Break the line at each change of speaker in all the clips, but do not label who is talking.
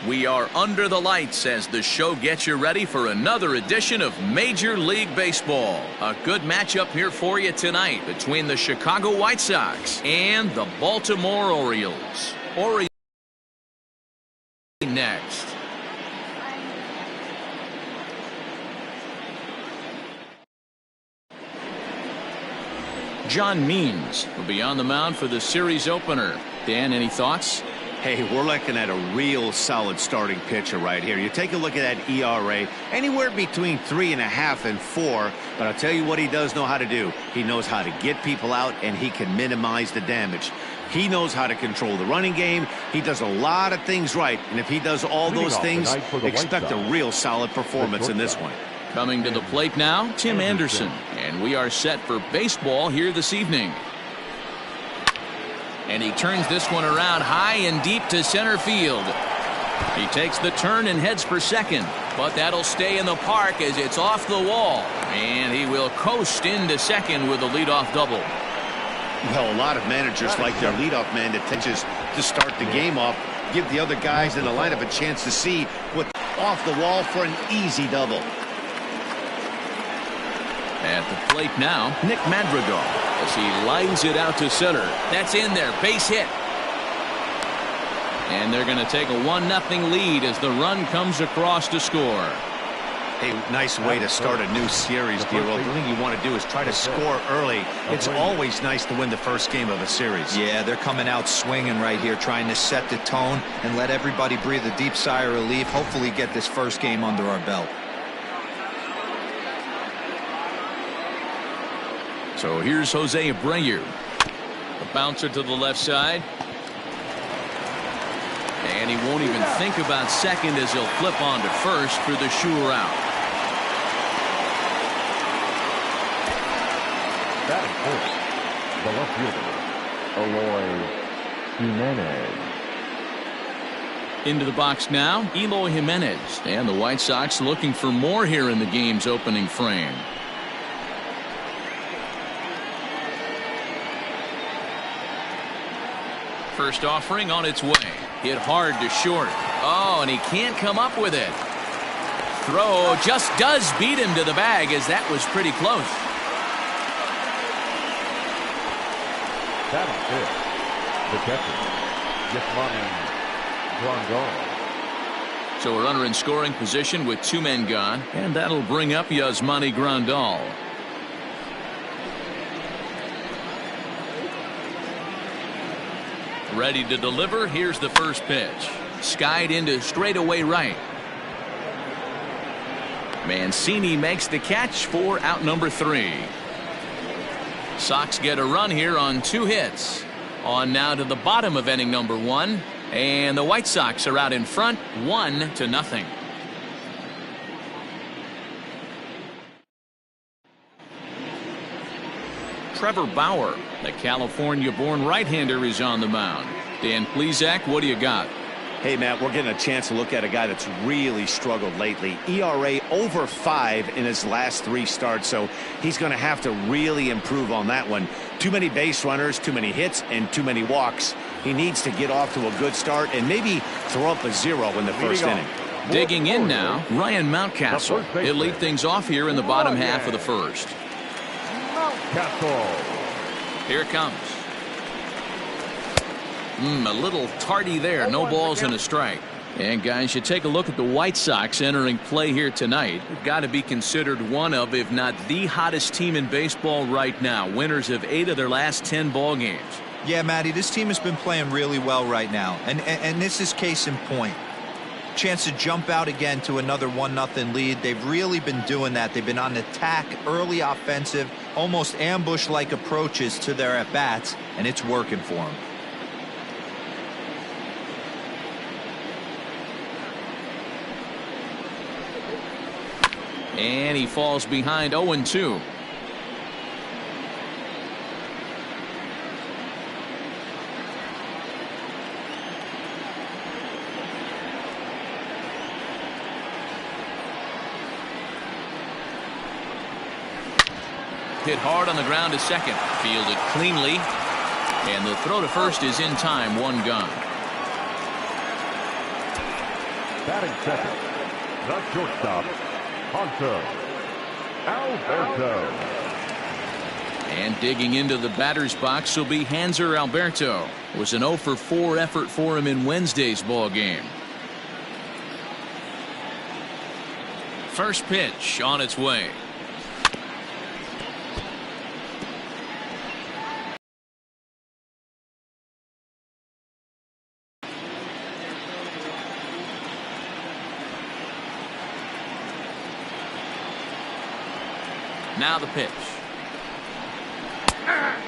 We are under the lights as the show gets you ready for another edition of Major League Baseball. A good matchup here for you tonight between the Chicago White Sox and the Baltimore Orioles. Orioles next. John Means will be on the mound for the series opener. Dan, any thoughts?
Hey, we're looking at a real solid starting pitcher right here. You take a look at that ERA, anywhere between 3.5 and 4. But I'll tell you what he does know how to do. He knows how to get people out, and he can minimize the damage. He knows how to control the running game. He does a lot of things right. And if he does all those things, expect a real solid performance in this one.
Coming to the plate now, Tim Anderson. And we are set for baseball here this evening. And he turns this one around high and deep to center field. He takes the turn and heads for second. But that'll stay in the park as it's off the wall. And he will coast into second with a leadoff double.
Well, a lot of managers like their leadoff man that touches to start the game off. Give the other guys in the lineup a chance to see what's off the wall for an easy double.
At the plate now, Nick Madrigal as he lines it out to center. That's in there, base hit. And they're going to take a 1-0 lead as the run comes across to score.
Hey, nice way to start a new series, D-Roll. The thing you want to do is try to score early. It's always nice to win the first game of a series.
Yeah, they're coming out swinging right here, trying to set the tone and let everybody breathe a deep sigh of relief. Hopefully get this first game under our belt.
So here's Jose Abreu. The bouncer to the left side. And he won't even think about second as he'll flip on to first for the sure out.
Batting first, the left fielder, Eloy Jimenez.
Into the box now, Eloy Jimenez. And the White Sox looking for more here in the game's opening frame. First offering on its way. Hit hard to short. Oh, and he can't come up with it. Throw just does beat him to the bag as that was pretty close.
Batting fifth, the catcher, Grandal.
So a runner in scoring position with 2 men gone, and that'll bring up Yasmani Grandal. Ready to deliver. Here's the first pitch. Skied into straightaway right. Mancini makes the catch for out number 3. Sox get a run here on 2 hits. On now to the bottom of inning number 1. And the White Sox are out in front 1-0. Trevor Bauer, the California-born right-hander, is on the mound. Dan Plesac, what do you got?
Hey, Matt, we're getting a chance to look at a guy that's really struggled lately. ERA over 5 in his last 3 starts, so he's going to have to really improve on that one. Too many base runners, too many hits, and too many walks. He needs to get off to a good start and maybe throw up a 0 in the first inning.
Digging in now, Ryan Mountcastle. He'll lead things off here in the bottom half of the first. Here it comes. A little tardy there. No balls and a strike. And guys, you take a look at the White Sox entering play here tonight. They've got to be considered one of, if not the hottest team in baseball right now. Winners of 8 of their last 10 ball games.
Yeah, Matty, this team has been playing really well right now. And this is case in point. Chance to jump out again to another 1-0 lead. They've really been doing that. They've been on attack, early offensive, almost ambush-like approaches to their at-bats, and it's working for them.
And he falls behind 0-2. Hit hard on the ground to second. Fielded cleanly. And the throw to first is in time. 1 gone.
Batting second, the shortstop, Hunter Alberto.
And digging into the batter's box will be Hanser Alberto. It was an 0 for 4 effort for him in Wednesday's ball game. First pitch on its way. Now the pitch.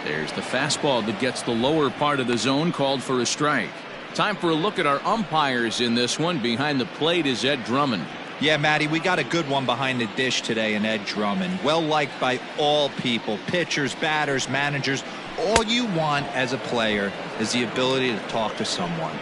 There's the fastball that gets the lower part of the zone, called for a strike. Time for a look at our umpires in this one. Behind the plate is Ed Drummond.
Yeah, Matty, we got a good one behind the dish today in Ed Drummond. Well liked by all people, pitchers, batters, managers. All you want as a player is the ability to talk to someone.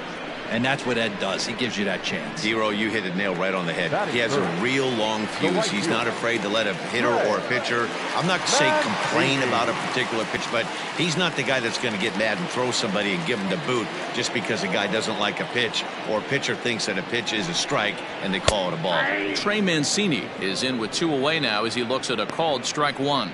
And that's what Ed does. He gives you that chance.
Zero, you hit a nail right on the head. He has a real long fuse. He's not afraid to let a hitter or a pitcher, I'm not saying complain about a particular pitch, but he's not the guy that's going to get mad and throw somebody and give him the boot just because a guy doesn't like a pitch or a pitcher thinks that a pitch is a strike and they call it a ball.
Trey Mancini is in with 2 away now as he looks at a called strike 1.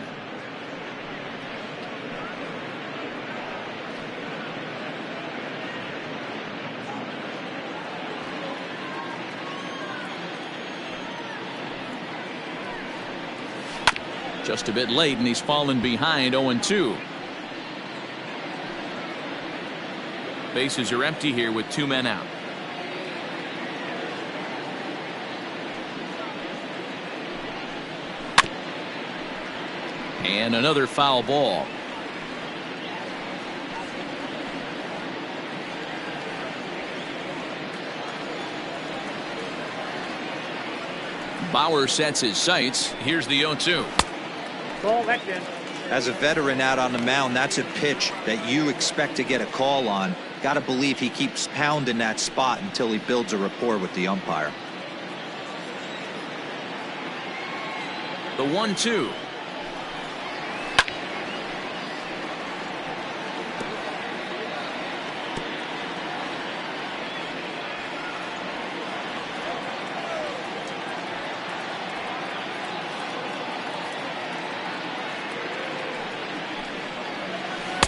Just a bit late, and he's fallen behind 0-2. Bases are empty here with 2 men out. And another foul ball. Bauer sets his sights. Here's the 0-2.
As a veteran out on the mound, that's a pitch that you expect to get a call on. Got to believe he keeps pounding that spot until he builds a rapport with the umpire.
The 1-2.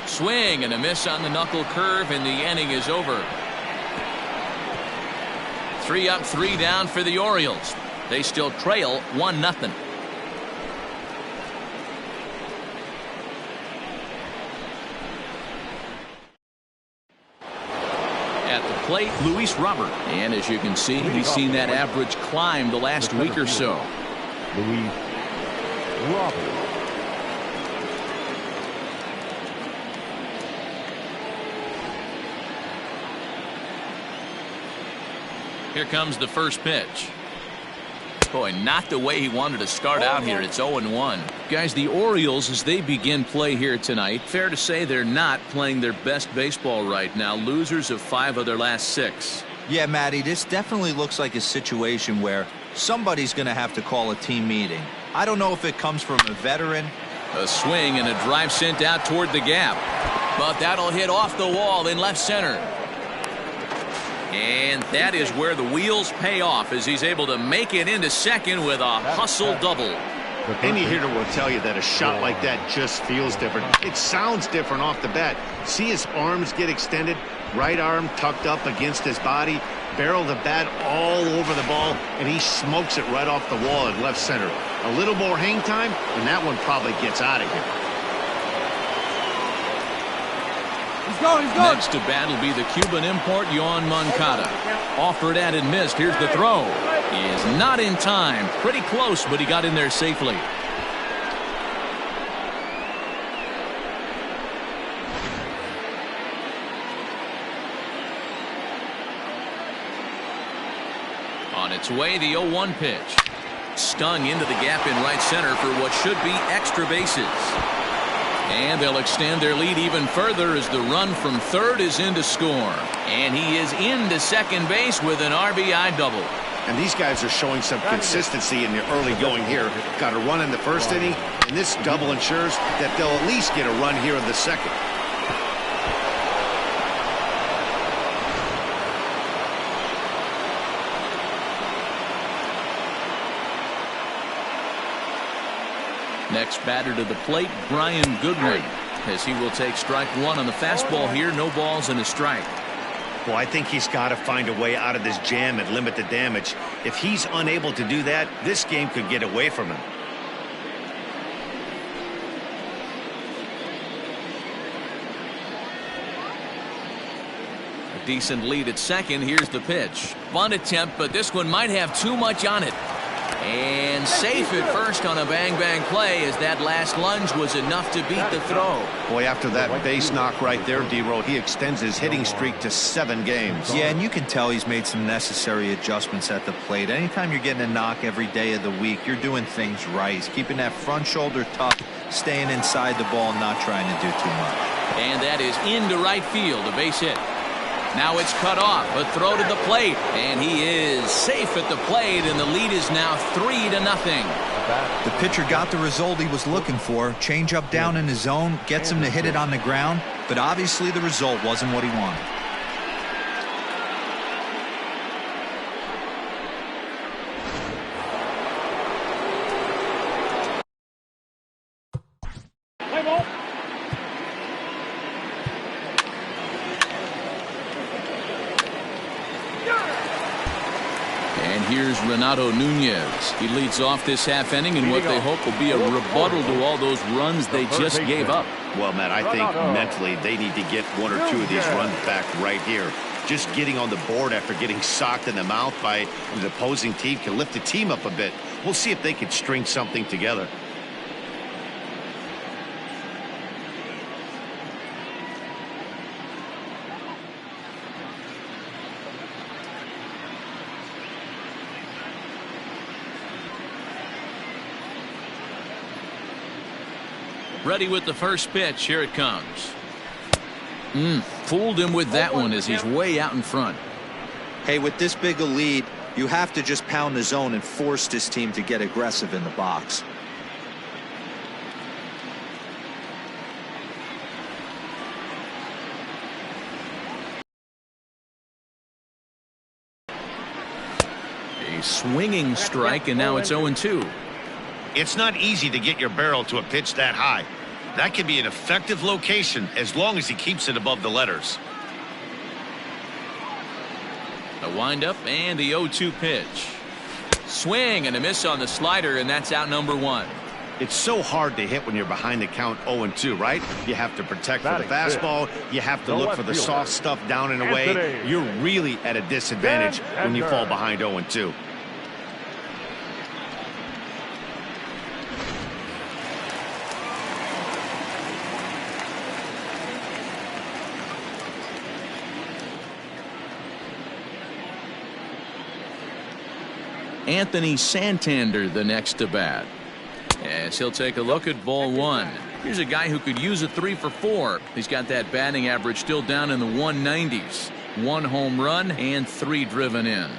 Swing and a miss on the knuckle curve, and the inning is over. 3 up, 3 down for the Orioles. They still trail 1-0. At the plate, Luis Robert. And as you can see, he's seen that average climb the last week or so.
Luis Robert.
Here comes the first pitch. Boy, not the way he wanted to start out here. It's 0-1. Guys, the Orioles, as they begin play here tonight, fair to say they're not playing their best baseball right now. Losers of 5 of their last 6.
Yeah, Matty, this definitely looks like a situation where somebody's going to have to call a team meeting. I don't know if it comes from a veteran.
A swing and a drive sent out toward the gap. But that'll hit off the wall in left center. And that is where the wheels pay off as he's able to make it into second with a hustle double.
Any hitter will tell you that a shot like that just feels different. It sounds different off the bat. See his arms get extended, right arm tucked up against his body, barrel the bat all over the ball, and he smokes it right off the wall in left center. A little more hang time, and that one probably gets out of here.
Next to bat will be the Cuban import, Yoan Moncada. Offered at and missed. Here's the throw. He is not in time. Pretty close, but he got in there safely. On its way, the 0-1 pitch. Stung into the gap in right center for what should be extra bases. And they'll extend their lead even further as the run from third is in to score. And he is into second base with an RBI double.
And these guys are showing some consistency in the early going here. Got a run in the first inning, and this double ensures that they'll at least get a run here in the second.
Next batter to the plate, Brian Goodwin, as he will take strike one on the fastball here. No balls and a strike.
Well, I think he's got to find a way out of this jam and limit the damage. If he's unable to do that, this game could get away from him.
A decent lead at second. Here's the pitch. Bunt attempt, but this one might have too much on it. And safe at first on a bang-bang play, as that last lunge was enough to beat the throw.
Boy, after that base knock right there, D-Row, he extends his hitting streak to 7 games.
Yeah, and you can tell he's made some necessary adjustments at the plate. Anytime you're getting a knock every day of the week, you're doing things right. He's keeping that front shoulder tucked, staying inside the ball, not trying to do too much.
And that is into right field, a base hit. Now it's cut off, a throw to the plate, and he is safe at the plate, and the lead is now 3-0.
The pitcher got the result he was looking for. Change up down in his zone, gets him to hit it on the ground, but obviously the result wasn't what he wanted.
Here's Renato Nunez. He leads off this half inning in what they hope will be a rebuttal to all those runs they just gave up.
Well, Matt, I think mentally they need to get 1 or 2 of these runs back right here. Just getting on the board after getting socked in the mouth by the opposing team can lift the team up a bit. We'll see if they can string something together.
Ready with the first pitch. Here it comes. Fooled him with that one as he's way out in front.
Hey, with this big a lead, you have to just pound the zone and force this team to get aggressive in the box.
A swinging strike, and now it's 0-2.
It's not easy to get your barrel to a pitch that high. That can be an effective location as long as he keeps it above the letters.
A windup and the 0-2 pitch. Swing and a miss on the slider, and that's out number 1.
It's so hard to hit when you're behind the count 0-2, right? You have to protect for the fastball. You have to look for the soft stuff down and away. You're really at a disadvantage when you fall behind 0-2.
Anthony Santander the next to bat, as he'll take a look at ball 1. Here's a guy who could use a 3 for 4. He's got that batting average still down in the 190s. 1 home run and 3 driven in.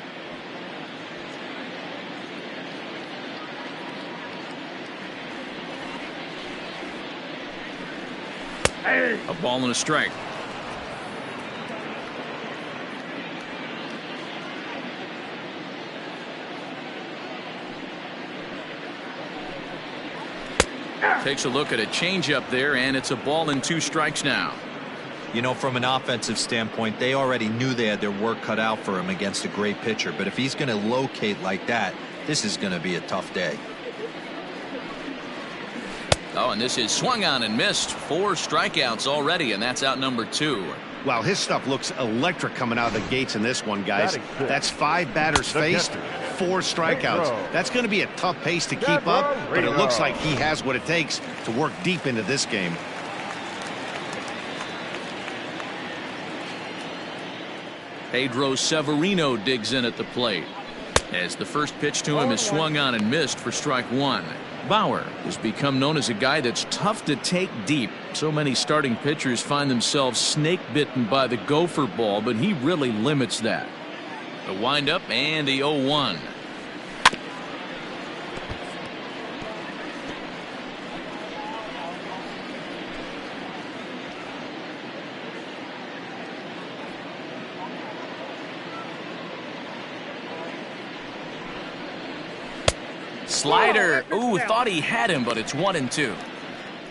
A ball and a strike. Takes a look at a changeup there, and it's a ball and 2 strikes now.
You know, from an offensive standpoint, they already knew they had their work cut out for him against a great pitcher. But if he's going to locate like that, this is going to be a tough day.
Oh, and this is swung on and missed. 4 strikeouts already, and that's out number 2.
Wow, his stuff looks electric coming out of the gates in this one, guys. That's 5 batters faced, 4 strikeouts. That's going to be a tough pace to keep up, but it looks like he has what it takes to work deep into this game.
Pedro Severino digs in at the plate, as the first pitch to him is swung on and missed for strike 1. Bauer has become known as a guy that's tough to take deep. So many starting pitchers find themselves snake bitten by the gopher ball, but he really limits that. The windup and the 0-1. Slider. Ooh, thought he had him, but it's 1-2.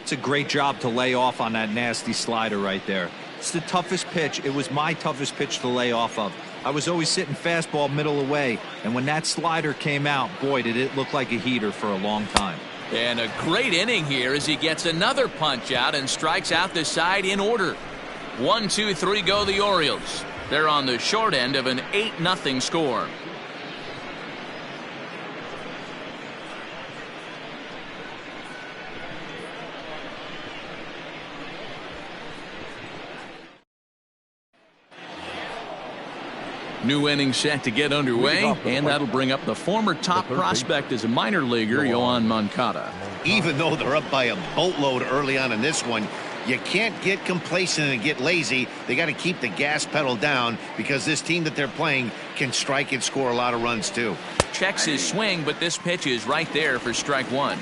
It's a great job to lay off on that nasty slider right there. It's the toughest pitch. It was my toughest pitch to lay off of. I was always sitting fastball middle away, and when that slider came out, boy, did it look like a heater for a long time.
And a great inning here as he gets another punch out and strikes out the side in order. 1, 2, 3 go the Orioles. They're on the short end of an 8-0 score. New inning set to get underway, and that'll bring up the former top prospect as a minor leaguer, Yoan Moncada.
Even though they're up by a boatload early on in this one, you can't get complacent and get lazy. They got to keep the gas pedal down because this team that they're playing can strike and score a lot of runs too.
Checks his swing, but this pitch is right there for strike one.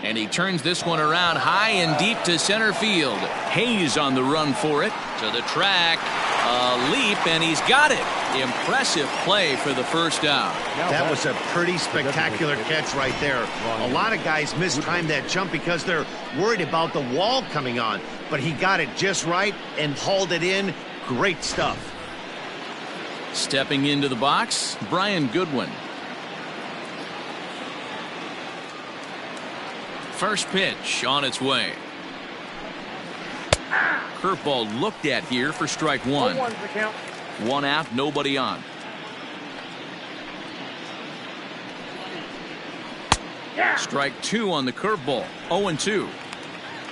And he turns this one around high and deep to center field. Hayes on the run for it. To the track. A leap, and he's got it. Impressive play for the first out.
That was a pretty spectacular catch right there. A lot of guys mistimed that jump because they're worried about the wall coming on. But he got it just right and hauled it in. Great stuff.
Stepping into the box, Brian Goodwin. First pitch on its way. Curveball looked at here for strike one. 1 out, nobody on. Strike 2 on the curveball. 0-2.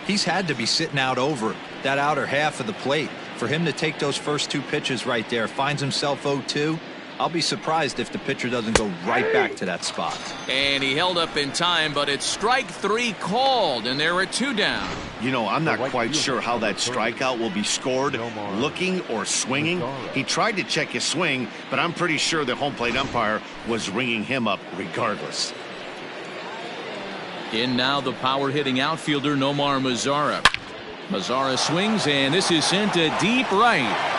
He's had to be sitting out over that outer half of the plate. For him to take those first 2 pitches right there, finds himself 0-2. I'll be surprised if the pitcher doesn't go right back to that spot.
And he held up in time, but it's strike 3 called, and there are 2 down.
You know, I'm not quite sure how that strikeout will be scored, looking or swinging. He tried to check his swing, but I'm pretty sure the home plate umpire was ringing him up regardless.
In now the power-hitting outfielder Nomar Mazara. Mazara swings, and this is sent to deep right.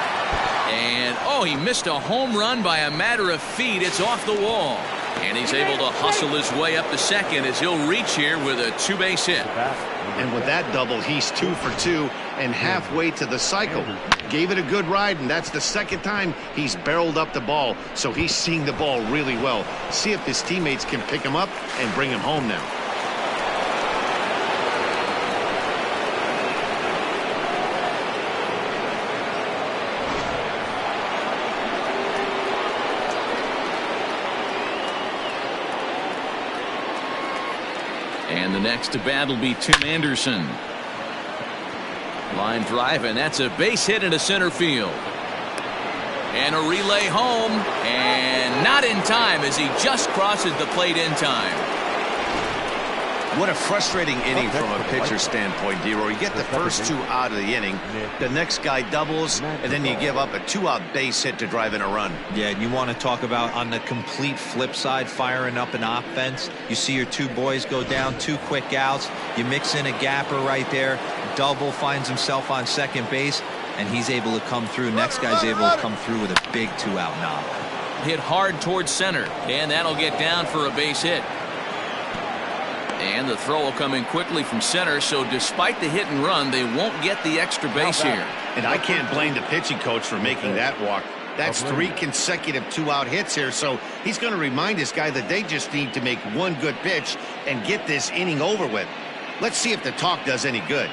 And, oh, he missed a home run by a matter of feet. It's off the wall. And he's able to hustle his way up to second as he'll reach here with a 2-base hit.
And with that double, he's 2 for 2 and halfway to the cycle. Gave it a good ride, and that's the second time he's barreled up the ball. So he's seeing the ball really well. See if his teammates can pick him up and bring him home now.
And the next to bat will be Tim Anderson. Line drive, and that's a base hit into center field. And a relay home, and not in time as he just crosses the plate in time.
What a frustrating inning from a pitcher standpoint, D-Roy. You get the first 2 out of the inning. The next guy doubles, and then you give up a 2-out base hit to drive in a run.
Yeah, and you want to talk about on the complete flip side, firing up an offense. You see your 2 boys go down, 2 quick outs. You mix in a gapper right there. Double, finds himself on second base, and he's able to come through. Next guy's able to come through with a big 2-out knock.
Hit hard towards center, and that'll get down for a base hit. And the throw will come in quickly from center, so despite the hit and run, they won't get the extra base here.
And I can't blame the pitching coach for making that walk. That's 3 consecutive 2-out hits here, so he's going to remind this guy that they just need to make 1 good pitch and get this inning over with. Let's see if the talk does any good.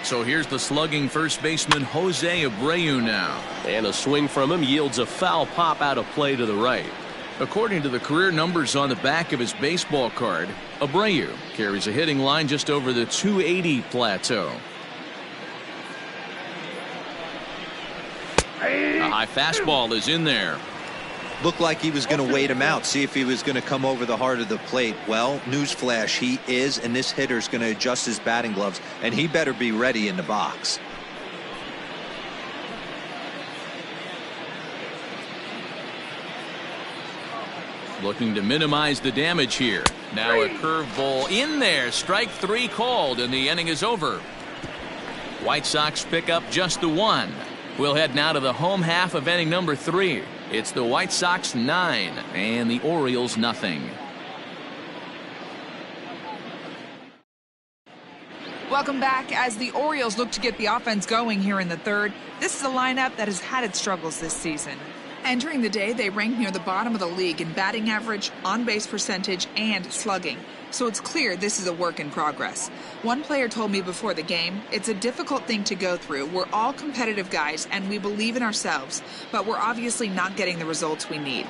So here's the slugging first baseman Jose Abreu now. And a swing from him yields a foul pop out of play to the right. According to the career numbers on the back of his baseball card, Abreu carries a hitting line just over the 280 plateau. A high fastball is in there.
Looked like he was going to wait him out, see if he was going to come over the heart of the plate. Well, newsflash, he is, and this hitter's going to adjust his batting gloves, and he better be ready in the box.
Looking to minimize the damage here. Now a curveball in there. Strike 3 called, and the inning is over. White Sox pick up just the 1. We'll head now to the home half of inning number 3. It's the White Sox 9 and the Orioles nothing.
Welcome back. As the Orioles look to get the offense going here in the third, this is a lineup that has had its struggles this season. Entering the day, they rank near the bottom of the league in batting average, on-base percentage, and slugging. So it's clear this is a work in progress. One player told me before the game, it's a difficult thing to go through. We're all competitive guys, and we believe in ourselves, but we're obviously not getting the results we need.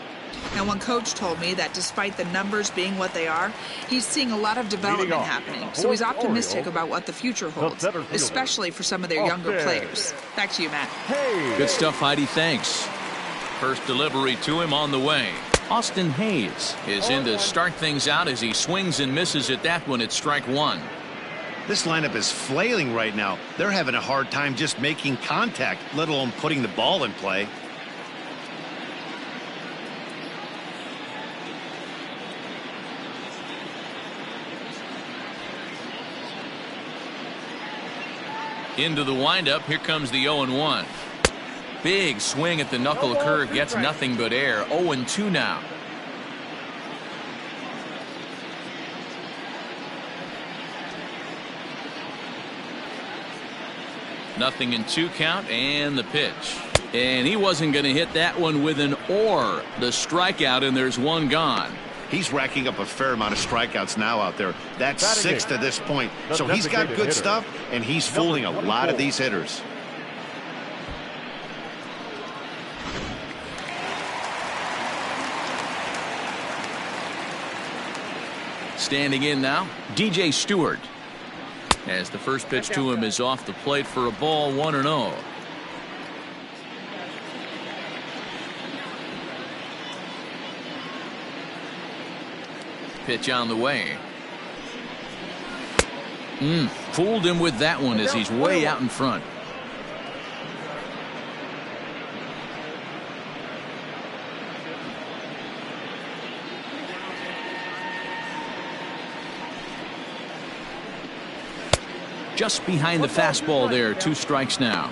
Now, one coach told me that despite the numbers being what they are, he's seeing a lot of development happening. So he's optimistic about what the future holds, especially for some of their younger players. Back to you, Matt.
Good stuff, Heidi. Thanks. First delivery to him on the way. Austin Hayes is in to start things out as he swings and misses at that one at strike 1.
This lineup is flailing right now. They're having a hard time just making contact, let alone putting the ball in play.
Into the windup. Here comes the 0-1. Big swing at the knuckle curve, gets nothing but air. 0-2 now. Nothing in 2 count, and the pitch. And he wasn't going to hit that one with an or. The strikeout, and there's 1 gone.
He's racking up a fair amount of strikeouts now out there. That's 6 to this point. So he's got good stuff, and he's fooling a lot of these hitters.
Standing in now, DJ Stewart. As the first pitch to him is off the plate for a ball, 1-0. Pitch on the way. Fooled him with that one as he's way out in front. Just behind the fastball there. 2 strikes now.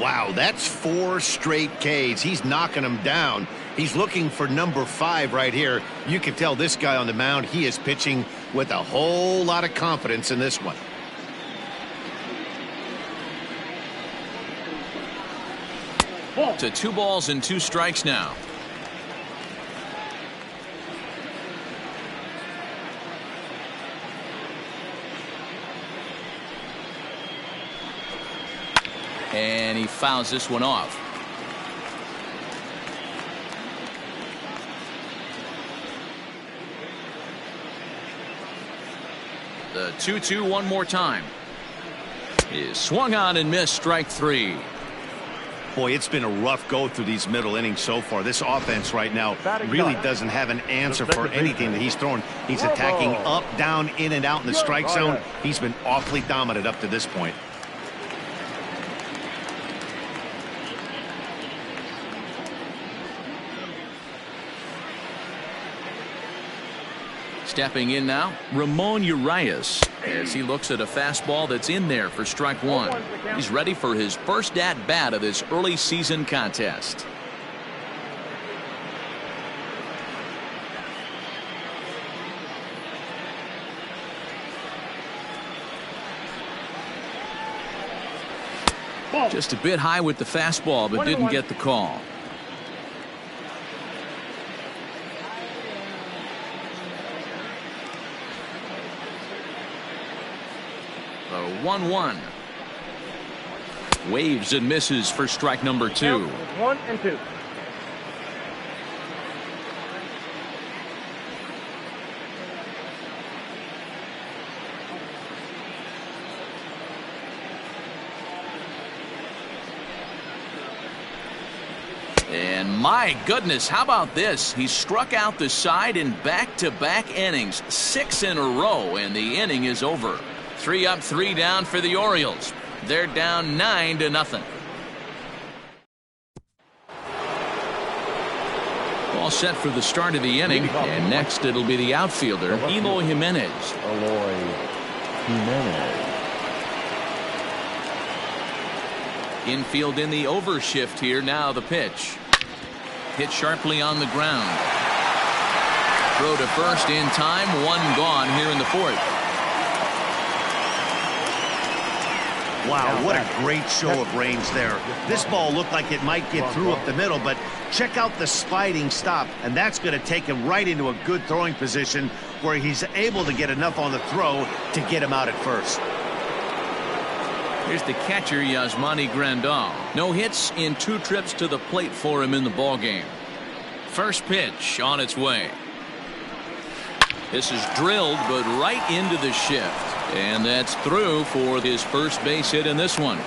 Wow, that's 4 straight Ks. He's knocking them down. He's looking for number 5 right here. You can tell this guy on the mound, he is pitching with a whole lot of confidence in this one.
To 2 balls and 2 strikes now. And he fouls this one off. The 2-2 one more time. Is swung on and missed. Strike 3.
Boy, it's been a rough go through these middle innings so far. This offense right now really doesn't have an answer for anything that he's throwing. He's attacking up, down, in and out in the strike zone. He's been awfully dominant up to this point.
Stepping in now, Ramon Urias, as he looks at a fastball that's in there for strike 1. He's ready for his first at-bat of this early season contest. Just a bit high with the fastball, but didn't get the call. The 1-1. Waves and misses for strike number 2.
1-2.
And my goodness, how about this? He struck out the side in back-to-back innings, 6 in a row, and the inning is over. 3 up, 3 down for the Orioles. They're down 9-0. All set for the start of the inning. And next it'll be the outfielder, Eloy Jimenez. Infield in the overshift here. Now the pitch. Hit sharply on the ground. Throw to first in time. One gone here in the fourth.
Wow, what a great show of range there. This ball looked like it might get through up the middle, but check out the sliding stop, and that's going to take him right into a good throwing position where he's able to get enough on the throw to get him out at first.
Here's the catcher, Yasmani Grandal. No hits in 2 trips to the plate for him in the ballgame. First pitch on its way. This is drilled, but right into the shift. And that's through for his first base hit in this one.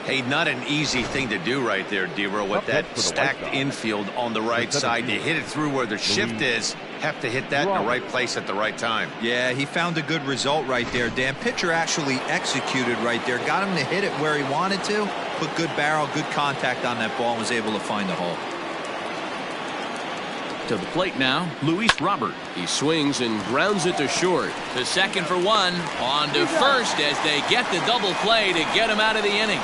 Hey, not an easy thing to do right there, Dero, with that stacked infield on the right side. You hit it through where the shift is. Have to hit that in the right place at the right time.
Yeah, he found a good result right there, Dan. Pitcher actually executed right there. Got him to hit it where he wanted to. Put good barrel, good contact on that ball, and was able to find the hole.
To the plate now, Luis Robert. He swings and grounds it to short. To second for one. On to first as they get the double play to get him out of the inning.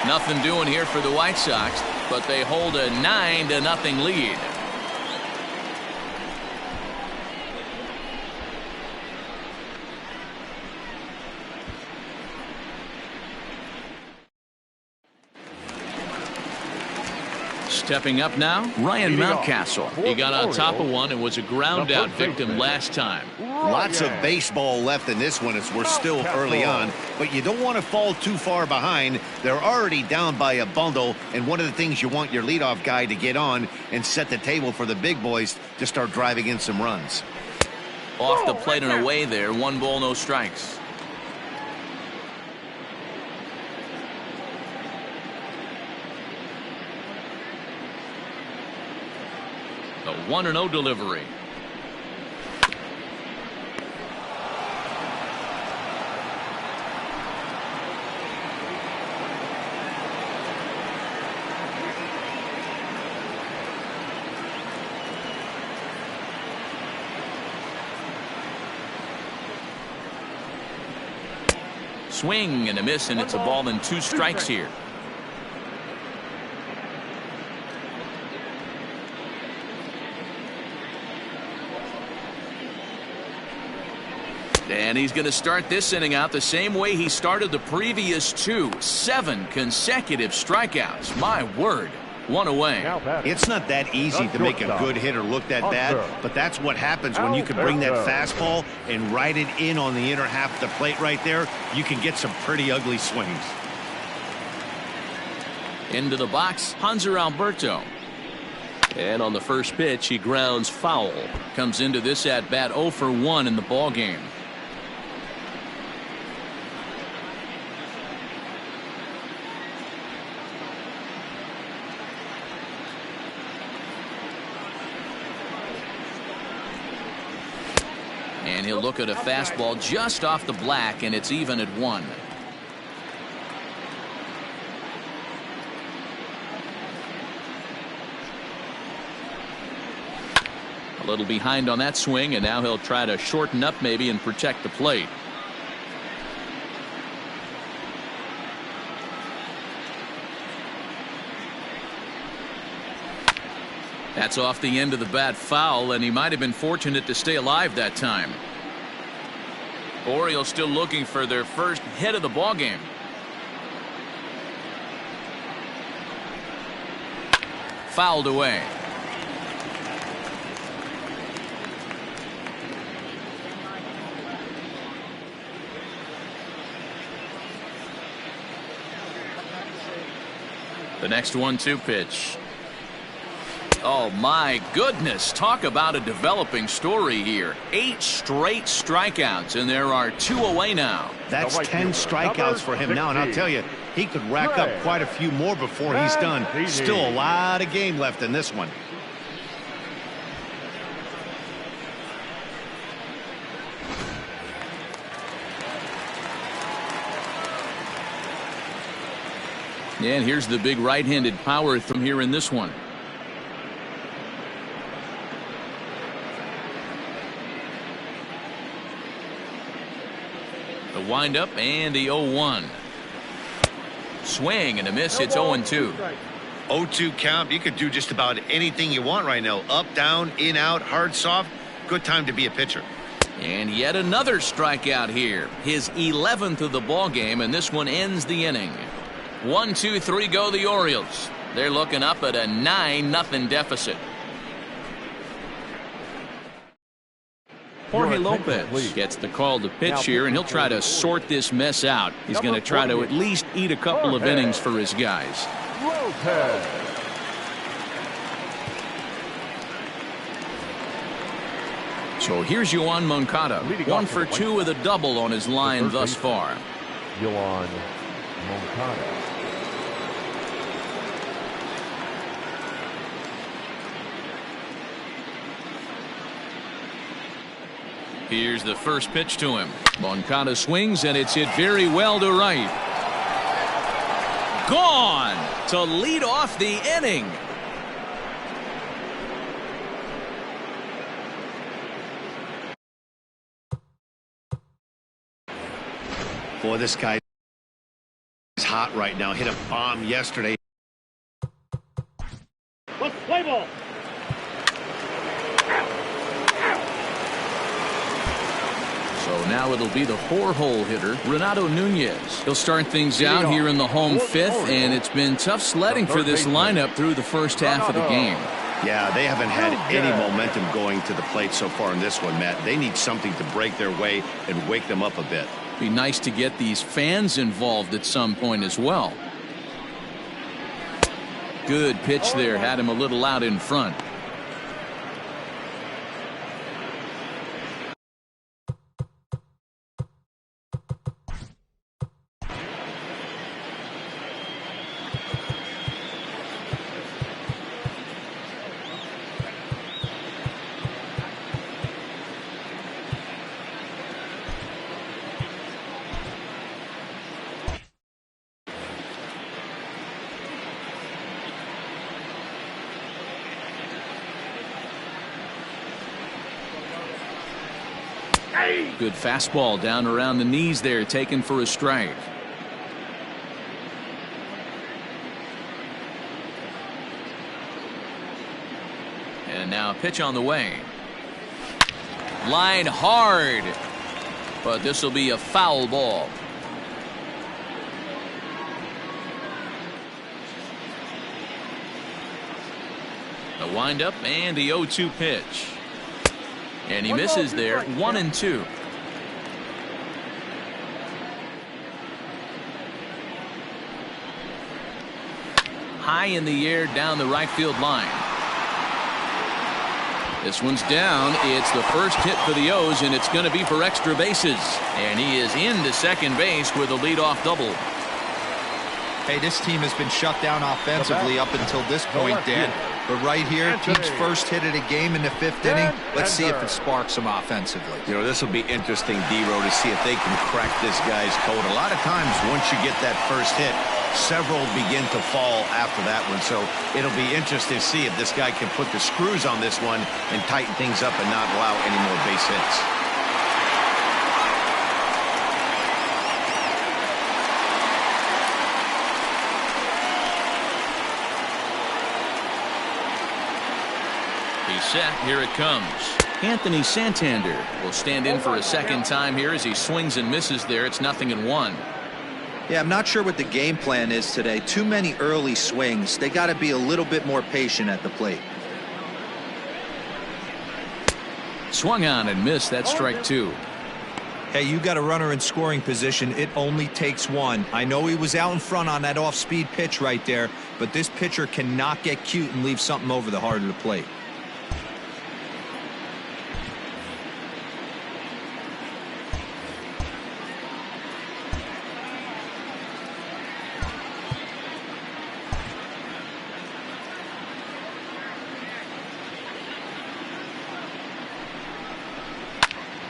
Nothing doing here for the White Sox, but they hold a 9-0 lead. Stepping up now, Ryan Mountcastle. He got on top of one and was a ground out victim last time.
Lots of baseball left in this one as we're still early on, but you don't want to fall too far behind. They're already down by a bundle, and one of the things you want your leadoff guy to get on and set the table for the big boys to start driving in some runs.
Off the plate and away there. 1 ball, no strikes. The 1-0 delivery. Swing and a miss, and it's a ball and 2 strikes here. And he's going to start this inning out the same way he started the previous 2. 7 consecutive strikeouts. My word. 1 away.
It's not that easy to make a good hitter look that bad, but that's what happens when you can bring that fastball and ride it in on the inner half of the plate right there. You can get some pretty ugly swings.
Into the box, Hanser Alberto. And on the first pitch, he grounds foul. Comes into this at bat 0 for 1 in the ball game. And he'll look at a fastball just off the black, and it's even at 1. A little behind on that swing, and now he'll try to shorten up maybe and protect the plate. That's off the end of the bat foul, and he might have been fortunate to stay alive that time. Orioles still looking for their first hit of the ball game. Fouled away. The next 1-2 pitch. Oh my goodness, talk about a developing story here. 8 straight strikeouts, and there are 2 away now.
That's 10 strikeouts for him now, and I'll tell you, he could rack up quite a few more before he's done. Still a lot of game left in this one. And here's the big right-handed power from here in this one.
wind up and the 0-1. Swing and a miss. It's 0-2.
0-2 count. You could do just about anything you want right now. Up, down, in, out, hard, soft. Good time to be a pitcher.
And yet another strikeout here. His 11th of the ball game, and this one ends the inning. 1-2-3 go the Orioles. They're looking up at a 9-0 deficit. Jorge Lopez gets the call to pitch here, and he'll try to sort this mess out. He's going to try to at least eat a couple of innings for his guys.
Lopez.
So here's Yoan Moncada. 1 for 2 with a double on his line thus far.
Yoan Moncada.
Here's the first pitch to him. Moncada swings, and it's hit very well to right. Gone to lead off the inning.
Boy, this guy is hot right now. Hit a bomb yesterday.
Let's play ball.
So now it'll be the 4-hole hitter, Renato Nunez. He'll start things out here in the home 5th, and it's been tough sledding for this lineup through the first half of the game.
Yeah, they haven't had any momentum going to the plate so far in this one, Matt. They need something to break their way and wake them up a bit.
Be nice to get these fans involved at some point as well. Good pitch there, had him a little out in front. Good fastball down around the knees there, taken for a strike. And now a pitch on the way. Line hard, but this will be a foul ball. The windup and the 0-2 pitch. And he misses there. 1-2. High in the air down the right field line. This one's down. It's the first hit for the O's, and it's going to be for extra bases. And he is into second base with a leadoff double.
Hey, this team has been shut down offensively up until this point, Dan. But right here, team's first hit of the game in the 5th inning. Let's see if it sparks them offensively.
You know, this will be interesting, D-Row, to see if they can crack this guy's code. A lot of times, once you get that first hit, several begin to fall after that one. So it'll be interesting to see if this guy can put the screws on this one and tighten things up and not allow any more base hits.
Set. Here it comes. Anthony Santander will stand in for a second time here as he swings and misses there. It's 0-1.
Yeah, I'm not sure what the game plan is today. Too many early swings. They got to be a little bit more patient at the plate.
Swung on and missed. That's strike 2.
Hey, you got a runner in scoring position. It only takes one. I know he was out in front on that off-speed pitch right there, but this pitcher cannot get cute and leave something over the heart of the plate.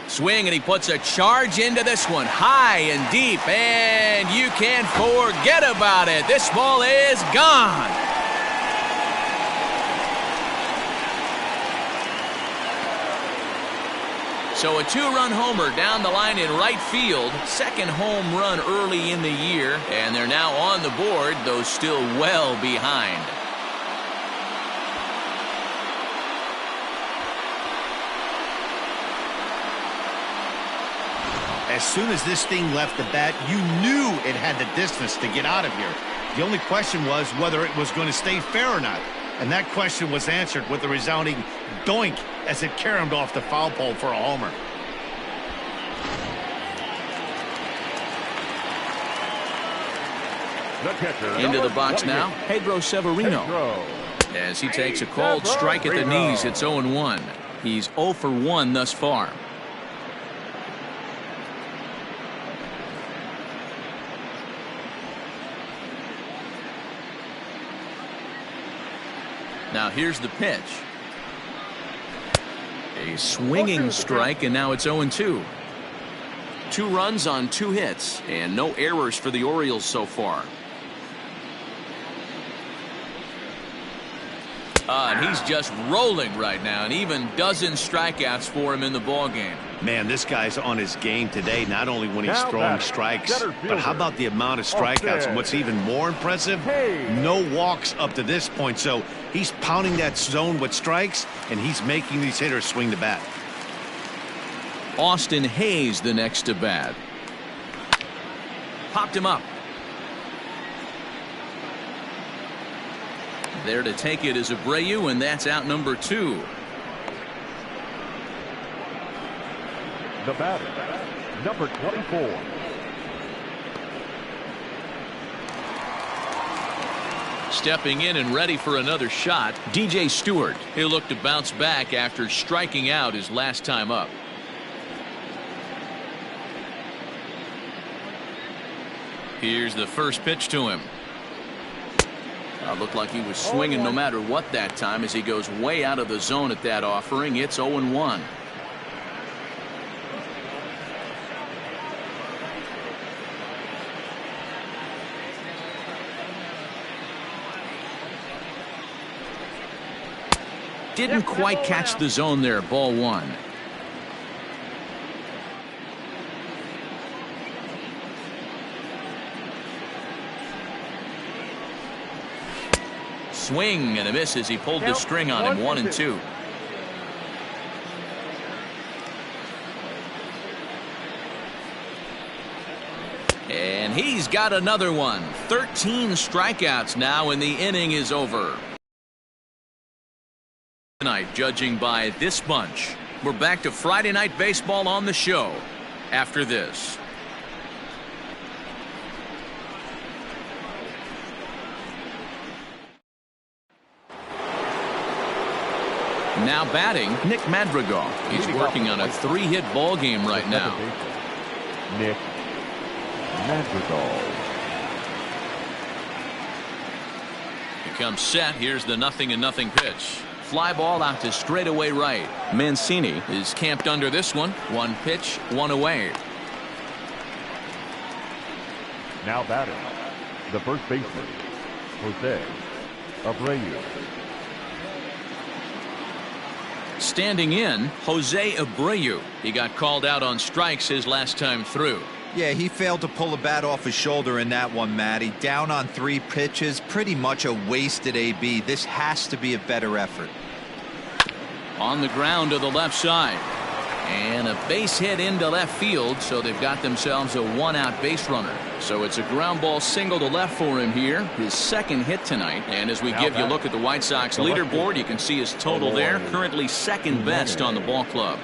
Swing, and he puts a charge into this one, high and deep, and you can't forget about it. This ball is gone. So a 2-run homer down the line in right field. Second home run early in the year. And they're now on the board, though still well behind.
As soon as this thing left the bat, you knew it had the distance to get out of here. The only question was whether it was going to stay fair or not. And that question was answered with a resounding doink as it caromed off the foul pole for a homer.
Into the box now, Pedro Severino. As he takes a called strike at the knees, it's 0-1. He's 0 for 1 thus far. Now here's the pitch. A swinging strike, and now it's 0-2. 2 runs on 2 hits, and no errors for the Orioles so far. And he's just rolling right now, and even dozens strikeouts for him in the ball game.
Man, this guy's on his game today, not only when he's throwing strikes, but how about the amount of strikeouts? And what's even more impressive, no walks up to this point. So he's pounding that zone with strikes, and he's making these hitters swing the bat.
Austin Hayes the next to bat. Popped him up. There to take it is Abreu, and that's out number 2.
The batter, number 24.
Stepping in and ready for another shot, DJ Stewart. He'll look to bounce back after striking out his last time up. Here's the first pitch to him. Looked like he was swinging no matter what that time as he goes way out of the zone at that offering. It's 0-1. Didn't quite catch the zone there. Ball 1. Swing and a miss as he pulled the string on him. 1-2. And he's got another one. 13 strikeouts now, and the inning is over. Tonight, judging by this bunch. We're back to Friday Night Baseball on the show after this. Now batting, Nick Madrigal. He's working on a 3-hit ball game right now.
Nick Madrigal.
He comes set. Here's the 0-0 pitch. Fly ball out to straightaway right. Mancini is camped under this one. 1 pitch, 1 away.
Now batting, the first baseman, Jose Abreu.
Standing in, Jose Abreu. He got called out on strikes his last time through.
Yeah, he failed to pull the bat off his shoulder in that one, Matty. Down on 3 pitches, pretty much a wasted AB. This has to be a better effort.
On the ground to the left side. And a base hit into left field, so they've got themselves a 1-out base runner. So it's a ground ball single to left for him here, his 2nd hit tonight. And as we give you a look at the White Sox leaderboard, you can see his total there, currently 2nd best on the ball club.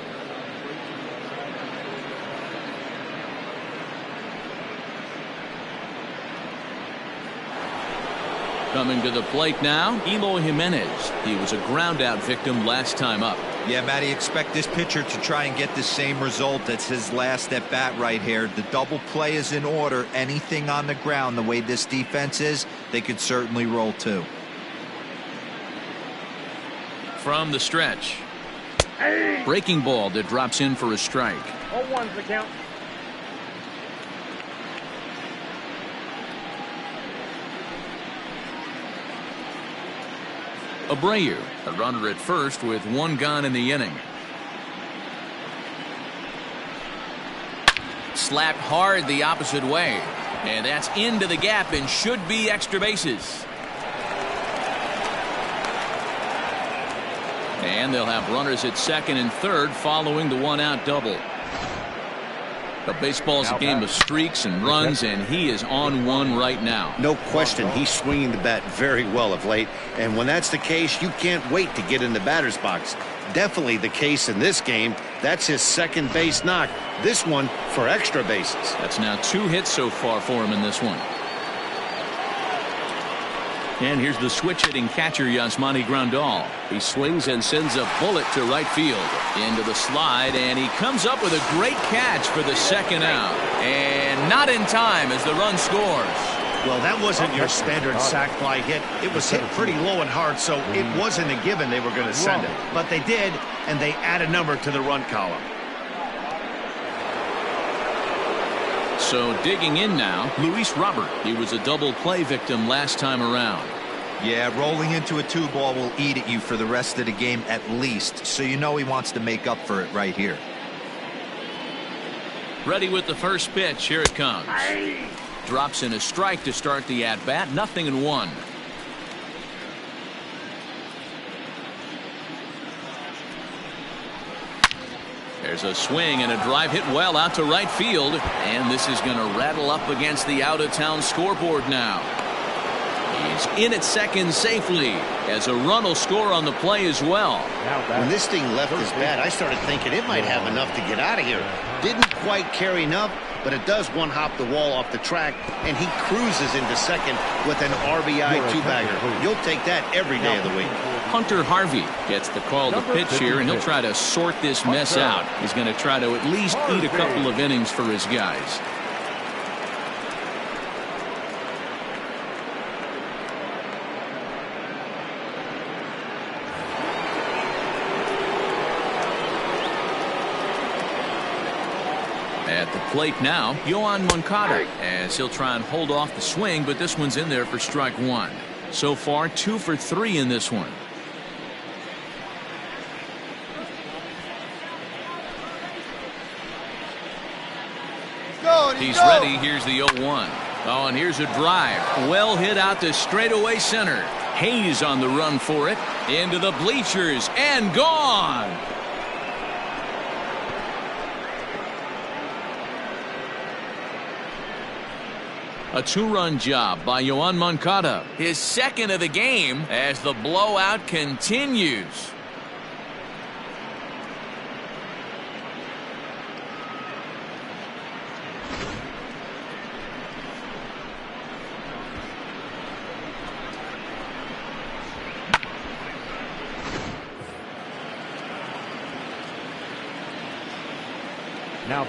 Coming to the plate now, Eloy Jimenez. He was a ground out victim last time up.
Yeah, Matty, expect this pitcher to try and get the same result as his last at bat right here. The double play is in order. Anything on the ground, the way this defense is, they could certainly roll too.
From the stretch. Breaking ball that drops in for a strike.
0-1's the count.
Abreu, a runner at first with 1 gone in the inning. slapped hard the opposite way. And that's into the gap and should be extra bases. And they'll have runners at second and third following the one-out double. But baseball's a game of streaks and runs, and he is on one right now.
No question, he's swinging the bat very well of late. And when that's the case, you can't wait to get in the batter's box. Definitely the case in this game. That's his second base knock. This one for extra bases.
That's now 2 hits so far for him in this one. And here's the switch-hitting catcher, Yasmani Grandal. He swings and sends a bullet to right field. Into the slide, and he comes up with a great catch for the second out. And not in time as the run scores.
Well, that wasn't your standard sac fly hit. It was hit pretty low and hard, so it wasn't a given they were going to send it. But they did, and they add a number to the run column.
So digging in now, Luis Robert. He was a double play victim last time around.
Yeah, rolling into a 2-ball will eat at you for the rest of the game at least, so you know he wants to make up for it right here.
Ready with the first pitch. Here it comes. Drops in a strike to start the at-bat. 0-1. There's a swing and a drive hit well out to right field. And this is going to rattle up against the out-of-town scoreboard now. He's in at second safely as a run will score on the play as well.
When this thing left his bat, I started thinking it might have enough to get out of here. Didn't quite carry enough, but it does one-hop the wall off the track, and he cruises into second with an RBI 2-bagger. You'll take that every day of the week.
Hunter Harvey gets the call to pitch here, and he'll try to sort this mess out. He's going to try to at least eat a couple of innings for his guys. At the plate now, Yoan Moncada, as he'll try and hold off the swing, but this one's in there for strike 1. So far, 2 for 3 in this one. He's ready. Here's the 0-1. Oh, and here's a drive. Well hit out to straightaway center. Hayes on the run for it. Into the bleachers and gone. A 2-run job by Yoan Moncada. His second of the game as the blowout continues.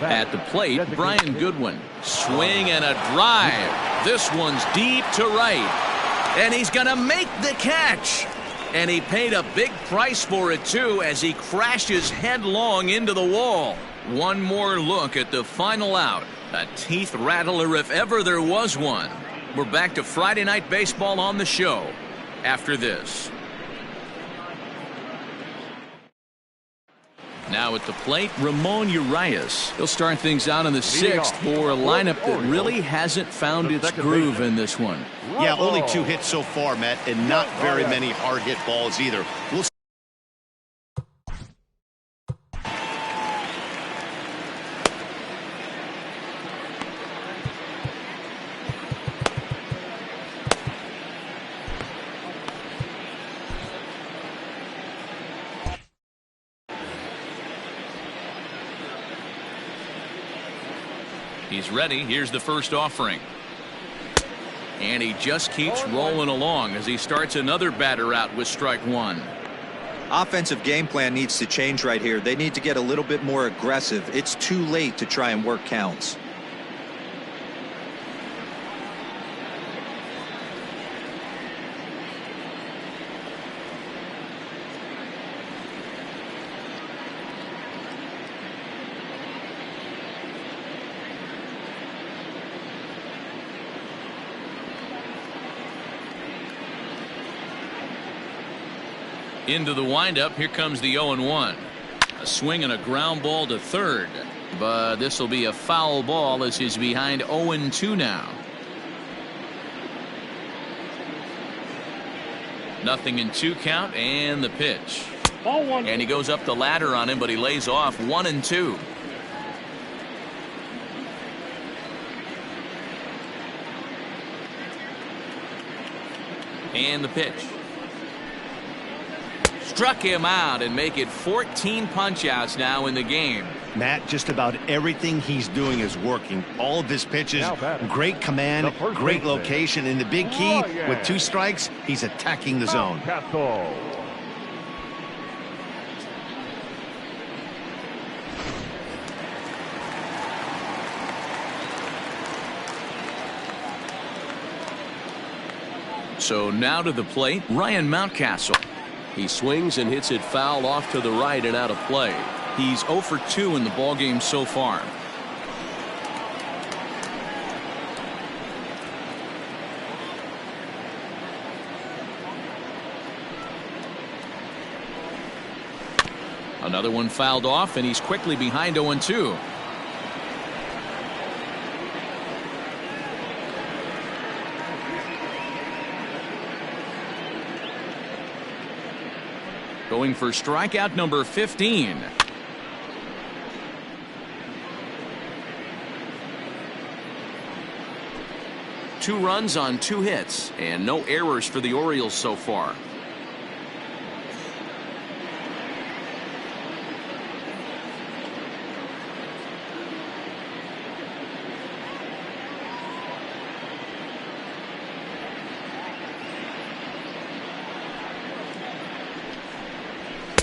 At the plate, Brian Goodwin. Swing and a drive. This one's deep to right. And he's going to make the catch. And he paid a big price for it, too, as he crashes headlong into the wall. One more look at the final out. A teeth rattler if ever there was one. We're back to Friday Night Baseball on the show after this. Now at the plate, Ramon Urias. He'll start things out in the 6th for a lineup that really hasn't found its groove in this one.
Yeah, only 2 hits so far, Matt, and not very many hard hit balls either. We'll
He's ready. Here's the first offering. And he just keeps rolling along as he starts another batter out with strike 1.
Offensive game plan needs to change right here. They need to get a little bit more aggressive. It's too late to try and work counts.
Into the windup. Here comes the 0-1. A swing and a ground ball to third. But this will be a foul ball as he's behind 0-2 now. 0-2 count and the pitch. And he goes up the ladder on him, but he lays off 1-2. And the pitch. Struck him out and make it 14 punch-outs now in the game.
Matt, just about everything he's doing is working. All of his pitches, great command, great location, and the big key, with 2 strikes, he's attacking the zone.
So now to the plate, Ryan Mountcastle. He swings and hits it foul off to the right and out of play. He's 0 for 2 in the ballgame so far. Another one fouled off, and he's quickly behind 0-2. Going for strikeout number 15. Two runs on 2 hits and no errors for the Orioles so far.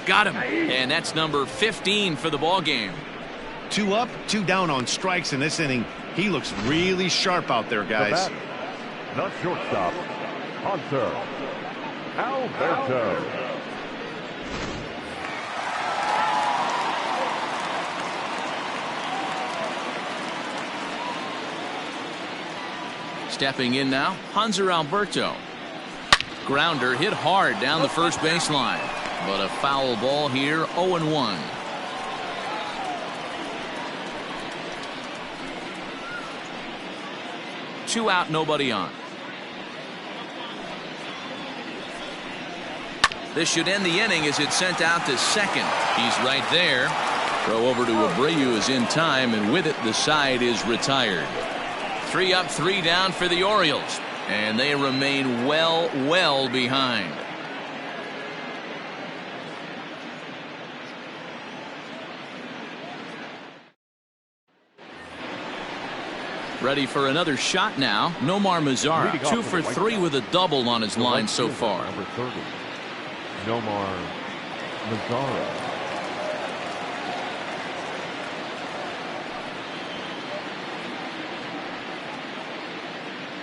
Got him, and that's number 15 for the ball game.
2 up, 2 down on strikes in this inning. He looks really sharp out there, guys.
The shortstop, Hunter Alberto.
Stepping in now, Hunter Alberto. Grounder hit hard down the first baseline. But a foul ball here, 0-1. Two out, nobody on. This should end the inning as it's sent out to second. He's right there. Throw over to Abreu is in time, and with it, the side is retired. 3 up, 3 down for the Orioles, and they remain well behind. Ready for another shot now. Nomar Mazara, 2 for 3 with a double on his line so far.
Number 30, Nomar Mazara.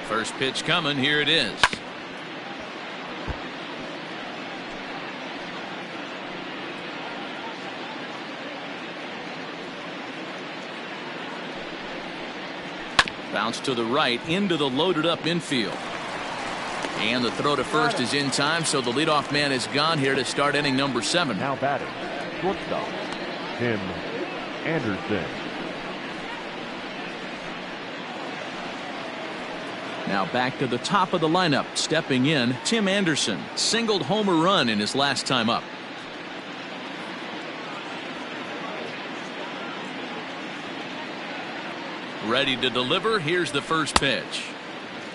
First pitch coming. Here it is. Bounce to the right into the loaded up infield. And the throw to first is in time, so the leadoff man is gone here to start inning number 7.
Now batting, shortstop, Tim Anderson.
Now back to the top of the lineup. Stepping in, Tim Anderson. Singled homer run in his last time up. Ready to deliver. Here's the first pitch.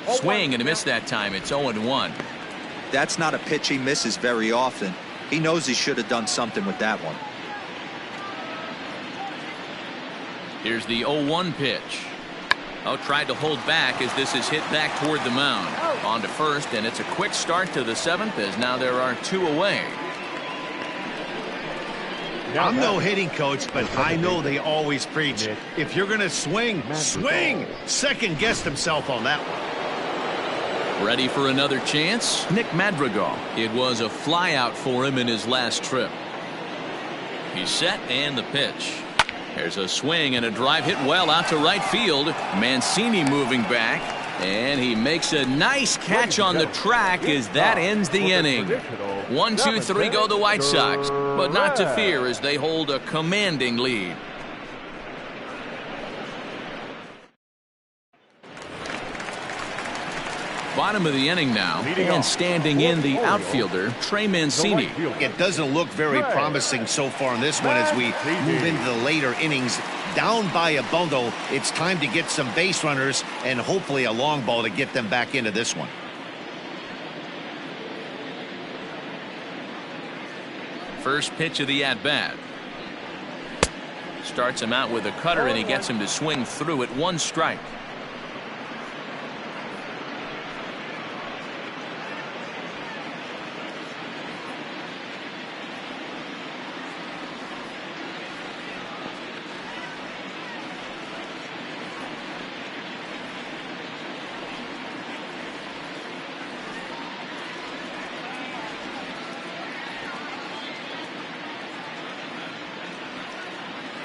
Swing and a miss that time. It's 0-1.
That's not a pitch he misses very often. He knows he should have done something with that one.
Here's the 0-1 pitch. Oh, tried to hold back as this is hit back toward the mound. On to first, and it's a quick start to the 7th as now there are 2 away.
I'm no hitting coach, but I know they always preach, if you're going to swing, swing. Second guessed himself on that one.
Ready for another chance? Nick Madrigal. It was a flyout for him in his last trip. He's set, and the pitch. There's a swing and a drive hit well out to right field. Mancini moving back, and he makes a nice catch on the track as that ends the inning. 1, 2, 3 go the White Sox, but not to fear as they hold a commanding lead. Bottom of the inning now, and standing in the outfielder, Trey Mancini.
It doesn't look very promising so far in this one as we move into the later innings. Down by a bundle, it's time to get some base runners and hopefully a long ball to get them back into this one.
First pitch of the at-bat. Starts him out with a cutter, and he gets him to swing through it. 1 strike.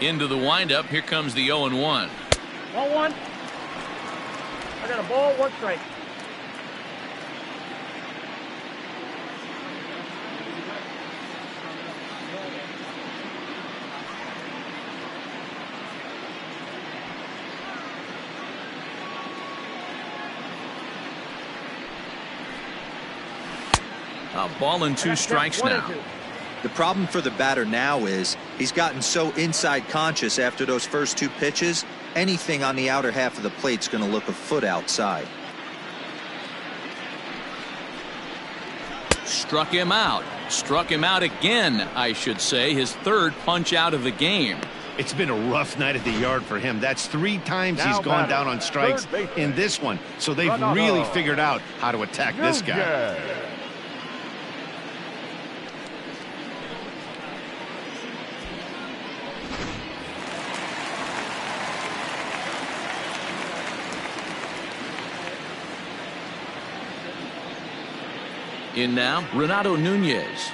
Into the windup. Here comes the 0-1.
Ball 1. I got a ball, 1 strike.
A ball and 2 strikes now.
The problem for the batter now is he's gotten so inside conscious after those first 2 pitches. Anything on the outer half of the plate's going to look a foot outside.
Struck him out. Struck him out again, I should say. His 3rd punch out of the game.
It's been a rough night at the yard for him. That's 3 times he's gone down on strikes in this one. So they've really figured out how to attack this guy.
In now, Renato Nunez.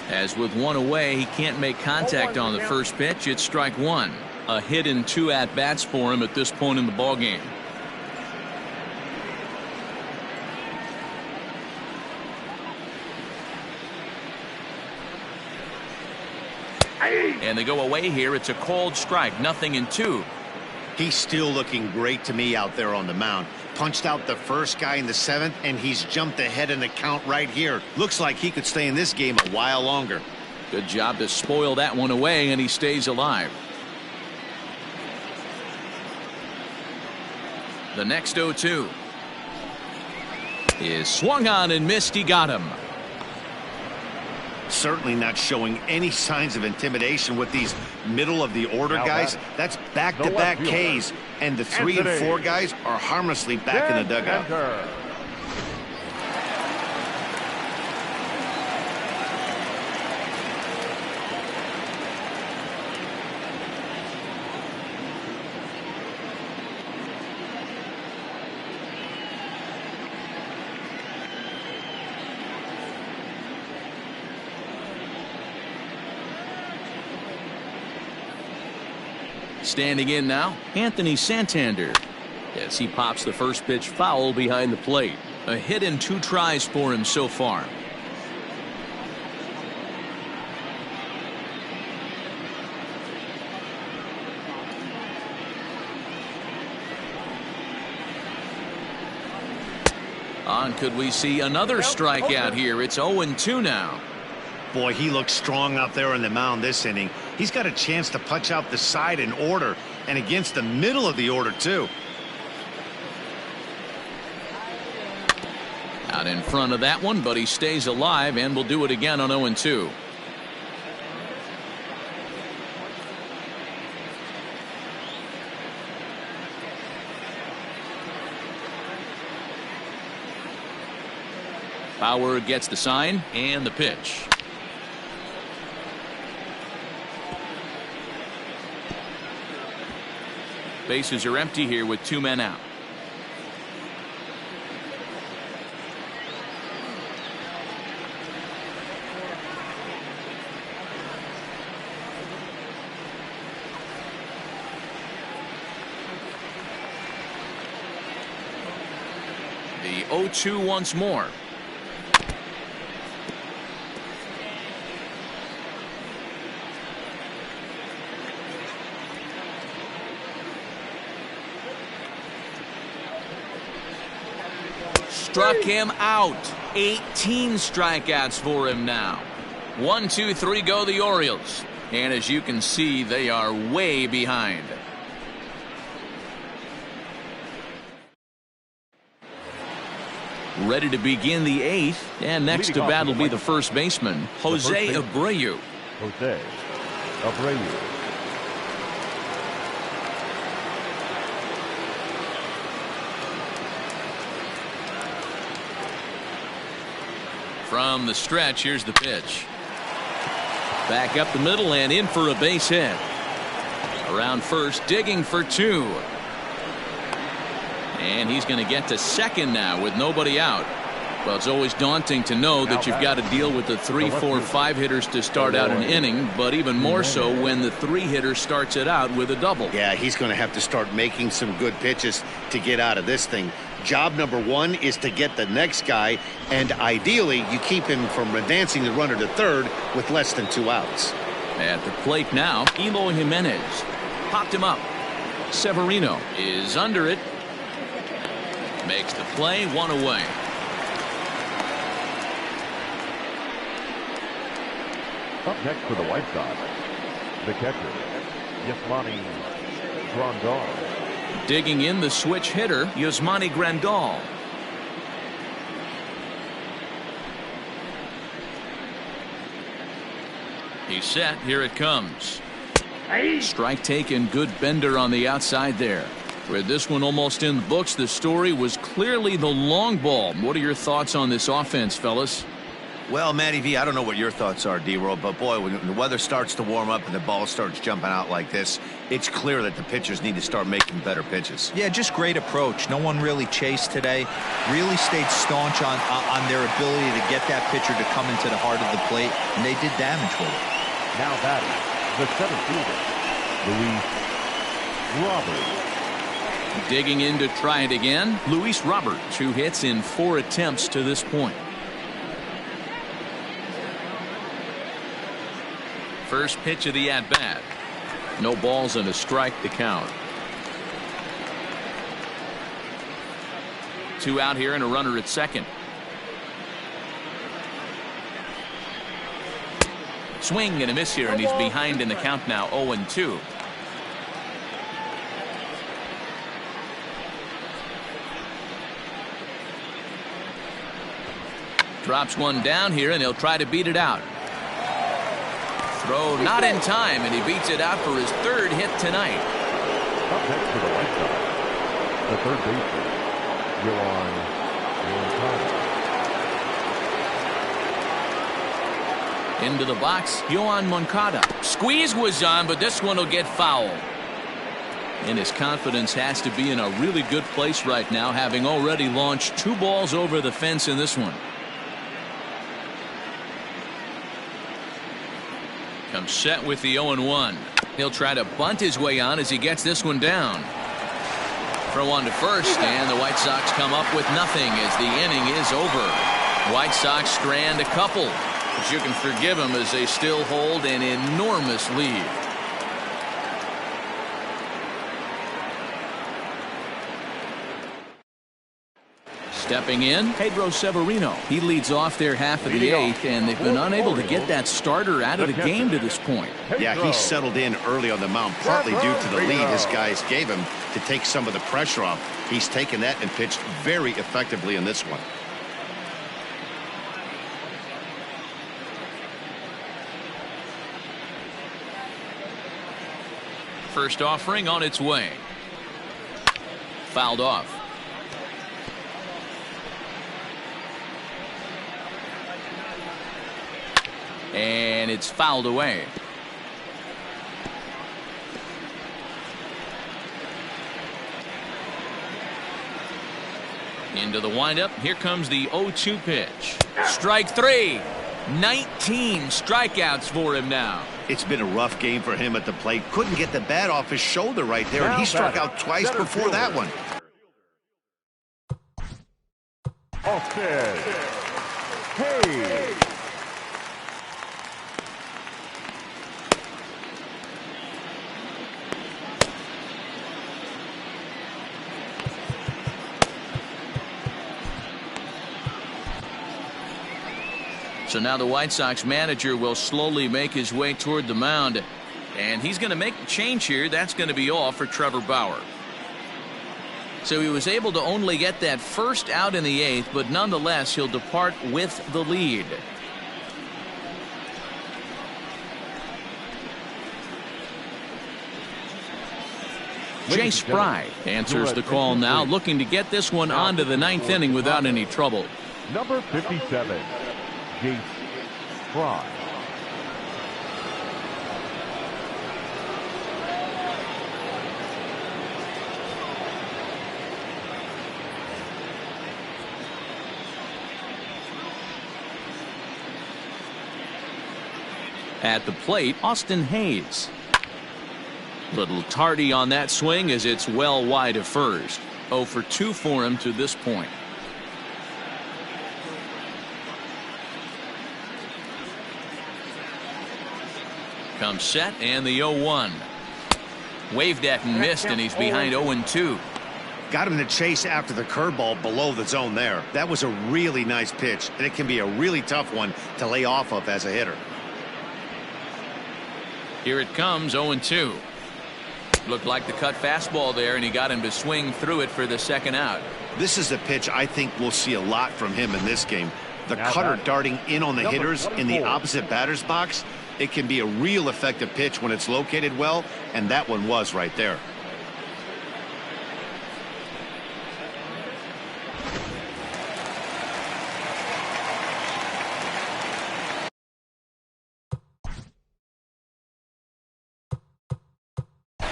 As with 1 away, he can't make contact on the first pitch. It's strike 1. A hit in 2 at-bats for him at this point in the ballgame. And they go away here. It's a called strike. 0-2.
He's still looking great to me out there on the mound. Punched out the first guy in the 7th, and he's jumped ahead in the count right here. Looks like he could stay in this game a while longer.
Good job to spoil that one away, and he stays alive. The next 0-2 is swung on and missed. He got him.
Certainly not showing any signs of intimidation with these middle of the order guys. That's back-to-back Ks, and the 3 and 4 guys are harmlessly back in the dugout.
Standing in now, Anthony Santander. As he pops the first pitch foul behind the plate. A hit in 2 tries for him so far. On, could we see another strikeout here? It's 0-2 now.
Boy, he looks strong out there on the mound this inning. He's got a chance to punch out the side in order, and against the middle of the order, too.
Out in front of that one, but he stays alive and will do it again on 0-2. Bauer gets the sign and the pitch. Bases are empty here with 2 men out. The 0-2 once more. struck him out. 18 strikeouts for him now. 1, 2, 3 go the Orioles. And as you can see, they are way behind. Ready to begin the 8th. And next to bat will be the first baseman, Jose Abreu.
Jose Abreu.
From the stretch, here's the pitch. Back up the middle and in for a base hit. Around first, digging for 2. And he's going to get to second now with nobody out. Well, it's always daunting to know that you've got to deal with the 3, 4, 5 hitters to start out an inning, but even more so when the 3 hitter starts it out with a double.
Yeah, he's going to have to start making some good pitches to get out of this thing. Job number 1 is to get the next guy, and ideally you keep him from advancing the runner to third with less than 2 outs.
At the plate now, Eloy Jimenez popped him up. Severino is under it. Makes the play, 1 away.
Up next for the White Sox, the catcher, Yasmani Grandal.
Digging in the switch hitter, Yasmani Grandal. He's set. Here it comes. Strike taken. Good bender on the outside there. With this one almost in the books, the story was clearly the long ball. What are your thoughts on this offense, fellas?
Well, Matty V, I don't know what your thoughts are, D-Roll, but boy, when the weather starts to warm up and the ball starts jumping out like this, it's clear that the pitchers need to start making better pitches.
Yeah, just great approach. No one really chased today. Really stayed staunch on their ability to get that pitcher to come into the heart of the plate, and they did damage with it.
Now batting, the 7th fielder, Luis Roberts.
Digging in to try it again, Luis Roberts, 2 hits in 4 attempts to this point. First pitch of the at-bat. No balls and a strike to count. 2 out here and a runner at second. Swing and a miss here, and he's behind in the count now, 0-2. Drops one down here, and he'll try to beat it out. Throw not in time, and he beats it out for his 3rd hit tonight.
Up next for the White Sox, the third baseman, Yohan Moncada.
Into the box, Yohan Moncada. Squeeze was on, but this one will get foul. And his confidence has to be in a really good place right now, having already launched 2 balls over the fence in this one. Comes set with the 0-1. He'll try to bunt his way on as he gets this one down. Throw on to first, and the White Sox come up with nothing as the inning is over. White Sox strand a couple, but you can forgive them as they still hold an enormous lead. Stepping in, Pedro Severino. He leads off their half of the 8th, and they've been unable to get that starter out of the game to this point.
Yeah, he settled in early on the mound, partly due to the lead his guys gave him to take some of the pressure off. He's taken that and pitched very effectively in this one.
First offering on its way. Fouled off. And it's fouled away. Into the windup. Here comes the 0-2 pitch. Strike 3. 19 strikeouts for him now.
It's been a rough game for him at the plate. Couldn't get the bat off his shoulder right there, and he struck out twice before that one.
Austin Hayes.
So now the White Sox manager will slowly make his way toward the mound. And he's going to make the change here. That's going to be all for Trevor Bauer. So he was able to only get that first out in the 8th, but nonetheless he'll depart with the lead. Jay Spry answers the call now, looking to get this one onto the 9th inning without any trouble.
Number 57, Jay Spry.
At the plate, Austin Hayes. Little tardy on that swing as it's well wide of first. 0 for 2 for him to this point. Comes set and the 0-1. Waved at and missed, and he's behind 0-2.
Got him to chase after the curveball below the zone there. That was a really nice pitch, and it can be a really tough one to lay off of as a hitter.
Here it comes, 0-2. Looked like the cut fastball there, and he got him to swing through it for the second out.
This is a pitch I think we'll see a lot from him in this game. The cutter darting in on the hitters in the opposite batter's box. It can be a real effective pitch when it's located well, and that one was right there.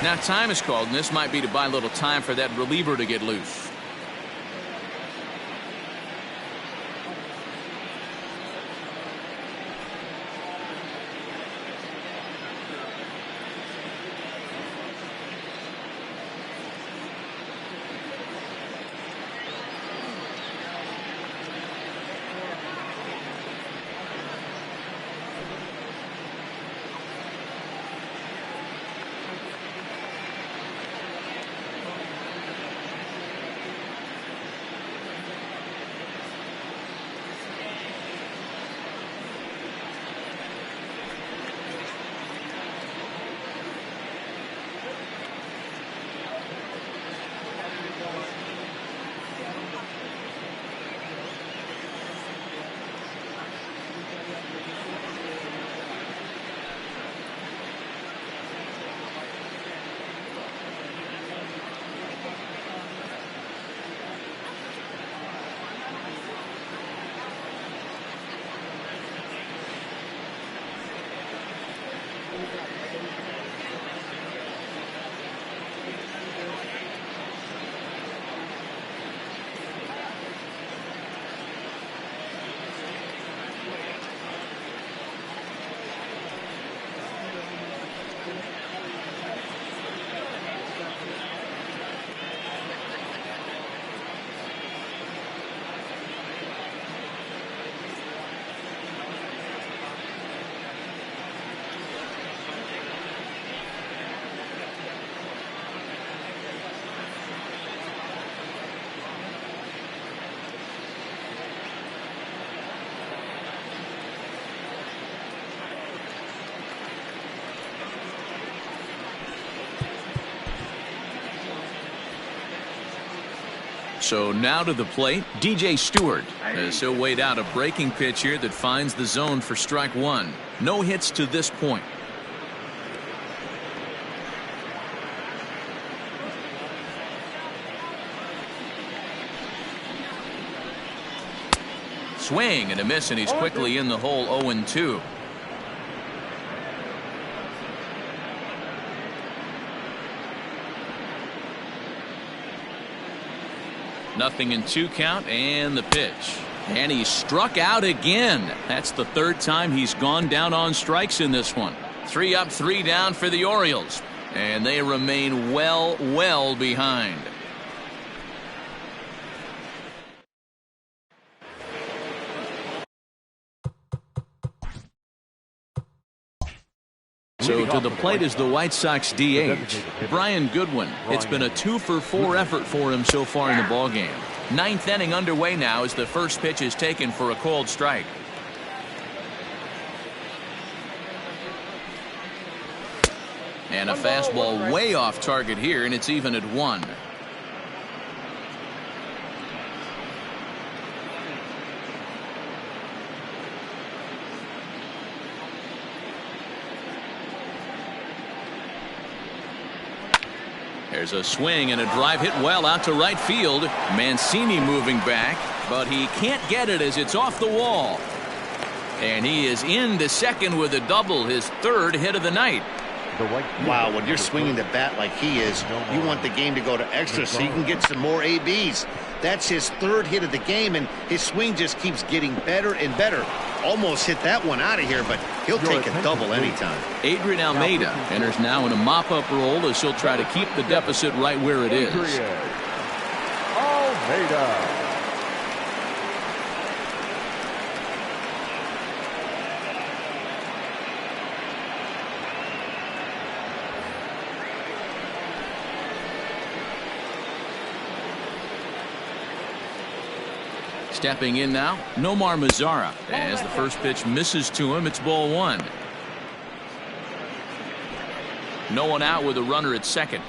Now time is called, and this might be to buy a little time for that reliever to get loose. So now to the plate, DJ Stewart, as he'll wait out a breaking pitch here that finds the zone for strike one. No hits to this point. Swing and a miss, and he's quickly in the hole. 0-2. Nothing in 2 count, and the pitch. And he struck out again. That's the 3rd time he's gone down on strikes in this one. 3 up, 3 down for the Orioles. And they remain well behind. So to the plate is the White Sox DH, Brian Goodwin. It's been a 2-for-4 effort for him so far in the ballgame. 9th inning underway now as the first pitch is taken for a called strike. And a fastball way off target here, and it's even at 1. There's a swing and a drive hit well out to right field. Mancini moving back, but he can't get it as it's off the wall. And he is into second with a double, his 3rd hit of the night.
Wow, when you're swinging the bat like he is, you want the game to go to extra so you can get some more ABs. That's his 3rd hit of the game, and his swing just keeps getting better and better. Almost hit that one out of here, but he'll take a double anytime.
Adrian Almeida enters now in a mop-up role as he'll try to keep the deficit right where it is.
Almeida.
Stepping in now, Nomar Mazara. As the first pitch misses to him, it's ball 1. No one out with a runner at second.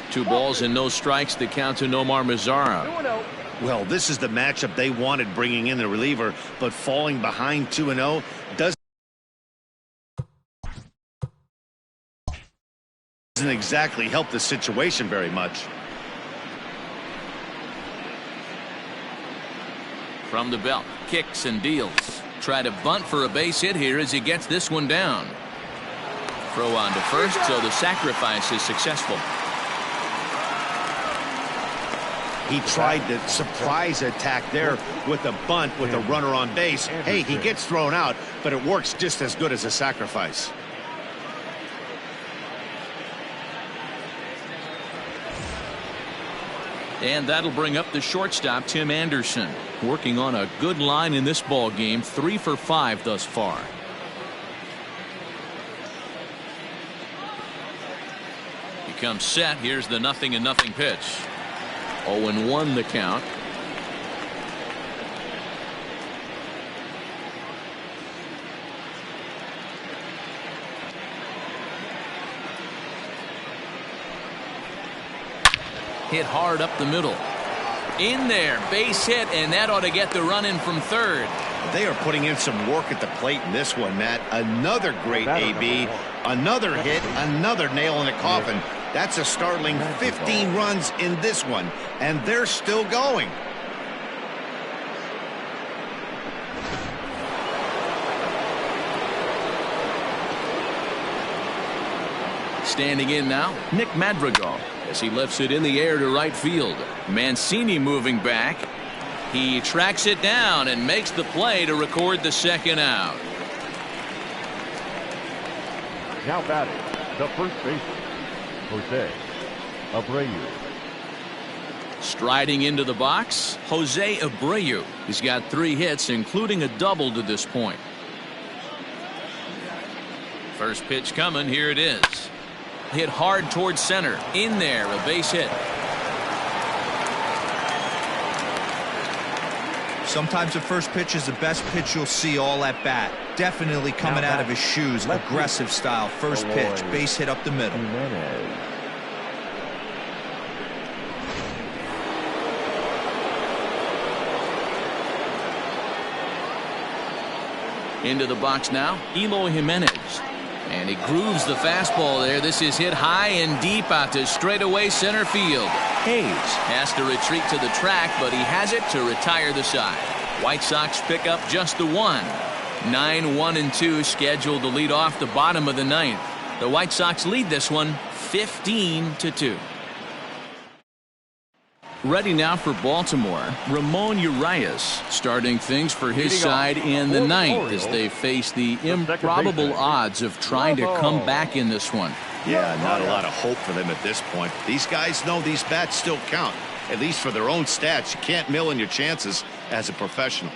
2 balls and no strikes to count to Nomar Mazara.
Well, this is the matchup they wanted, bringing in the reliever, but falling behind 2-0 doesn't exactly help the situation very much.
From the belt, kicks and deals. Try to bunt for a base hit here as he gets this one down. Throw on to first, so the sacrifice is successful.
He tried the surprise attack there with a bunt with a runner on base. Hey, he gets thrown out, but it works just as good as a sacrifice.
And that'll bring up the shortstop, Tim Anderson, working on a good line in this ball game, 3 for 5 thus far. He comes set. Here's the 0-0 pitch. 0-1 the count. Hit hard up the middle. In there, base hit, and that ought to get the run in from third.
They are putting in some work at the plate in this one, Matt. Another great AB, another hit, another nail in the coffin. That's a startling 15 runs in this one, and they're still going.
Standing in now, Nick Madrigal, as he lifts it in the air to right field. Mancini moving back. He tracks it down and makes the play to record the second out.
Now batting, the first baseman, Jose Abreu.
Striding into the box, Jose Abreu. He's got 3 hits, including a double to this point. First pitch coming. Here it is. Hit hard towards center. In there, a base hit.
Sometimes the first pitch is the best pitch you'll see all at bat. Definitely coming out of his shoes. Aggressive style. First pitch. Base hit up the middle.
Into the box now, Eloy Jimenez. And he grooves the fastball there. This is hit high and deep out to straightaway center field. Hayes has to retreat to the track, but he has it to retire the side. White Sox pick up just the 1. 9-1-2 scheduled to lead off the bottom of the 9th. The White Sox lead this one 15-2. Ready now for Baltimore, Ramon Urias starting things for his side in the 9th as they face the improbable odds of trying to come back in this one.
Yeah, not a lot of hope for them at this point. These guys know these bats still count, at least for their own stats. You can't mill in your chances as a professional.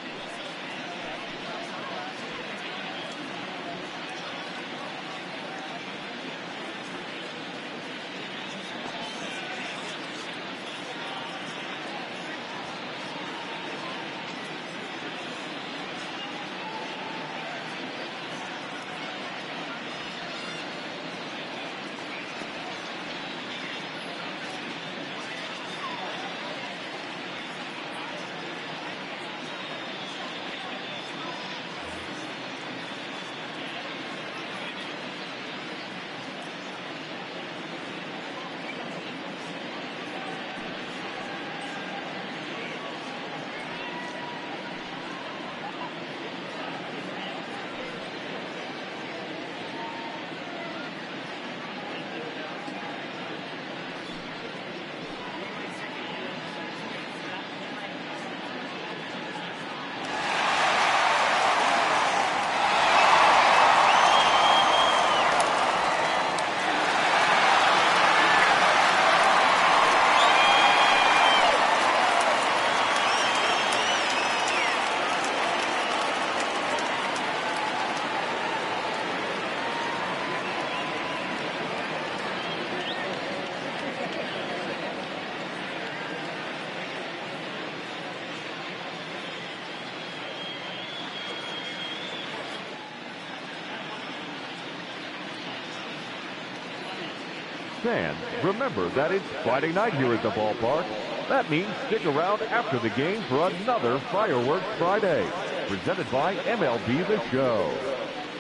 Fans, remember that it's Friday night here at the ballpark. That means stick around after the game for another Fireworks Friday, presented by MLB The Show.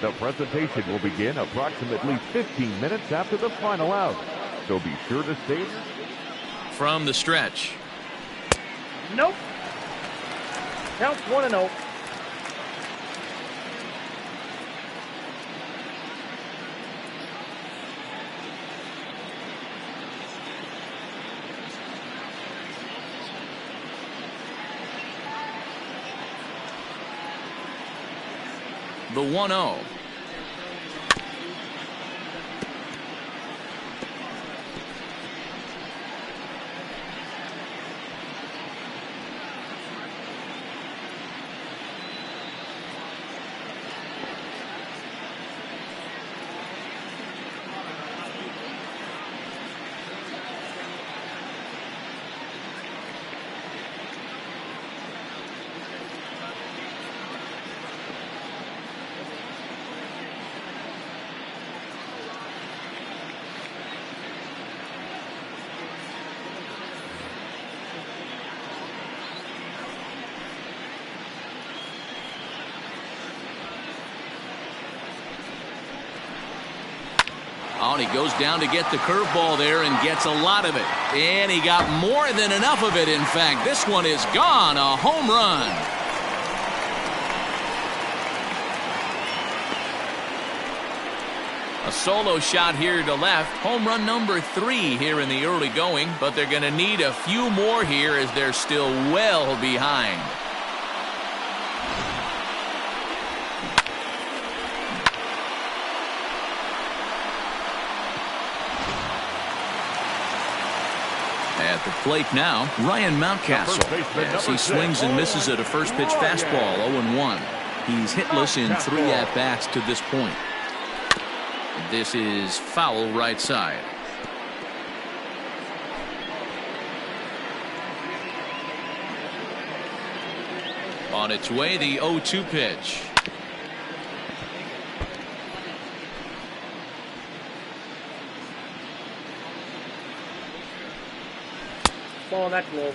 The presentation will begin approximately 15 minutes after the final out, so be sure to stay.
From the stretch.
Nope. Counts 1-0.
The 1-0. Oh, and he goes down to get the curveball there and gets a lot of it. And he got more than enough of it, in fact. This one is gone. A home run. A solo shot here to left. Home run number 3 here in the early going. But they're going to need a few more here as they're still well behind. At the plate now, Ryan Mountcastle, as he swings and misses at a first pitch fastball, 0-1. He's hitless in 3 at-bats to this point. This is foul right side. On its way, the 0-2 pitch.
Ball, that's low.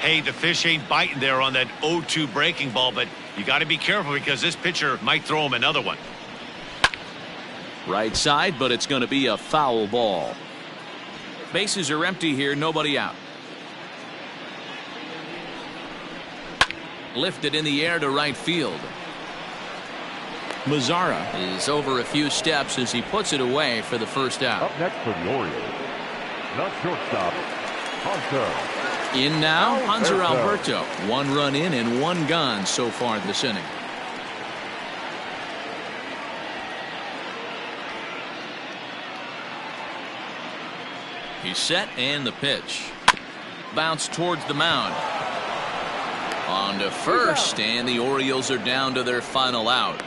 Hey, the fish ain't biting there on that 0-2 breaking ball, but you got to be careful because this pitcher might throw him another one.
Right side, but it's going to be a foul ball. Bases are empty here, nobody out. Lifted in the air to right field. Mazzara is over a few steps as he puts it away for the first out.
Up next for the Orioles, the shortstop, Hunter.
In now, Hanser Alberto. 1 run in and 1 gone so far this inning. He's set and the pitch. Bounce towards the mound. On to first, and the Orioles are down to their final out.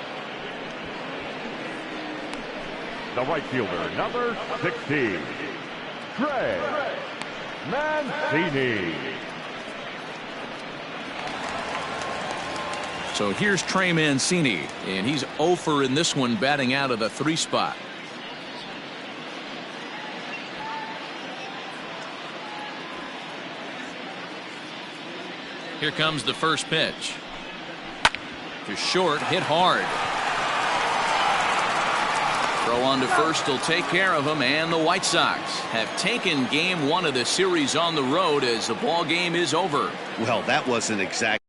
The right fielder, number 60, Trey Mancini.
So here's Trey Mancini, and he's 0 for in this one, batting out of the 3 spot. Here comes the first pitch. To short, hit hard. Throw on to first will take care of him, and the White Sox have taken game 1 of the series on the road as the ball game is over.
Well, that wasn't exact.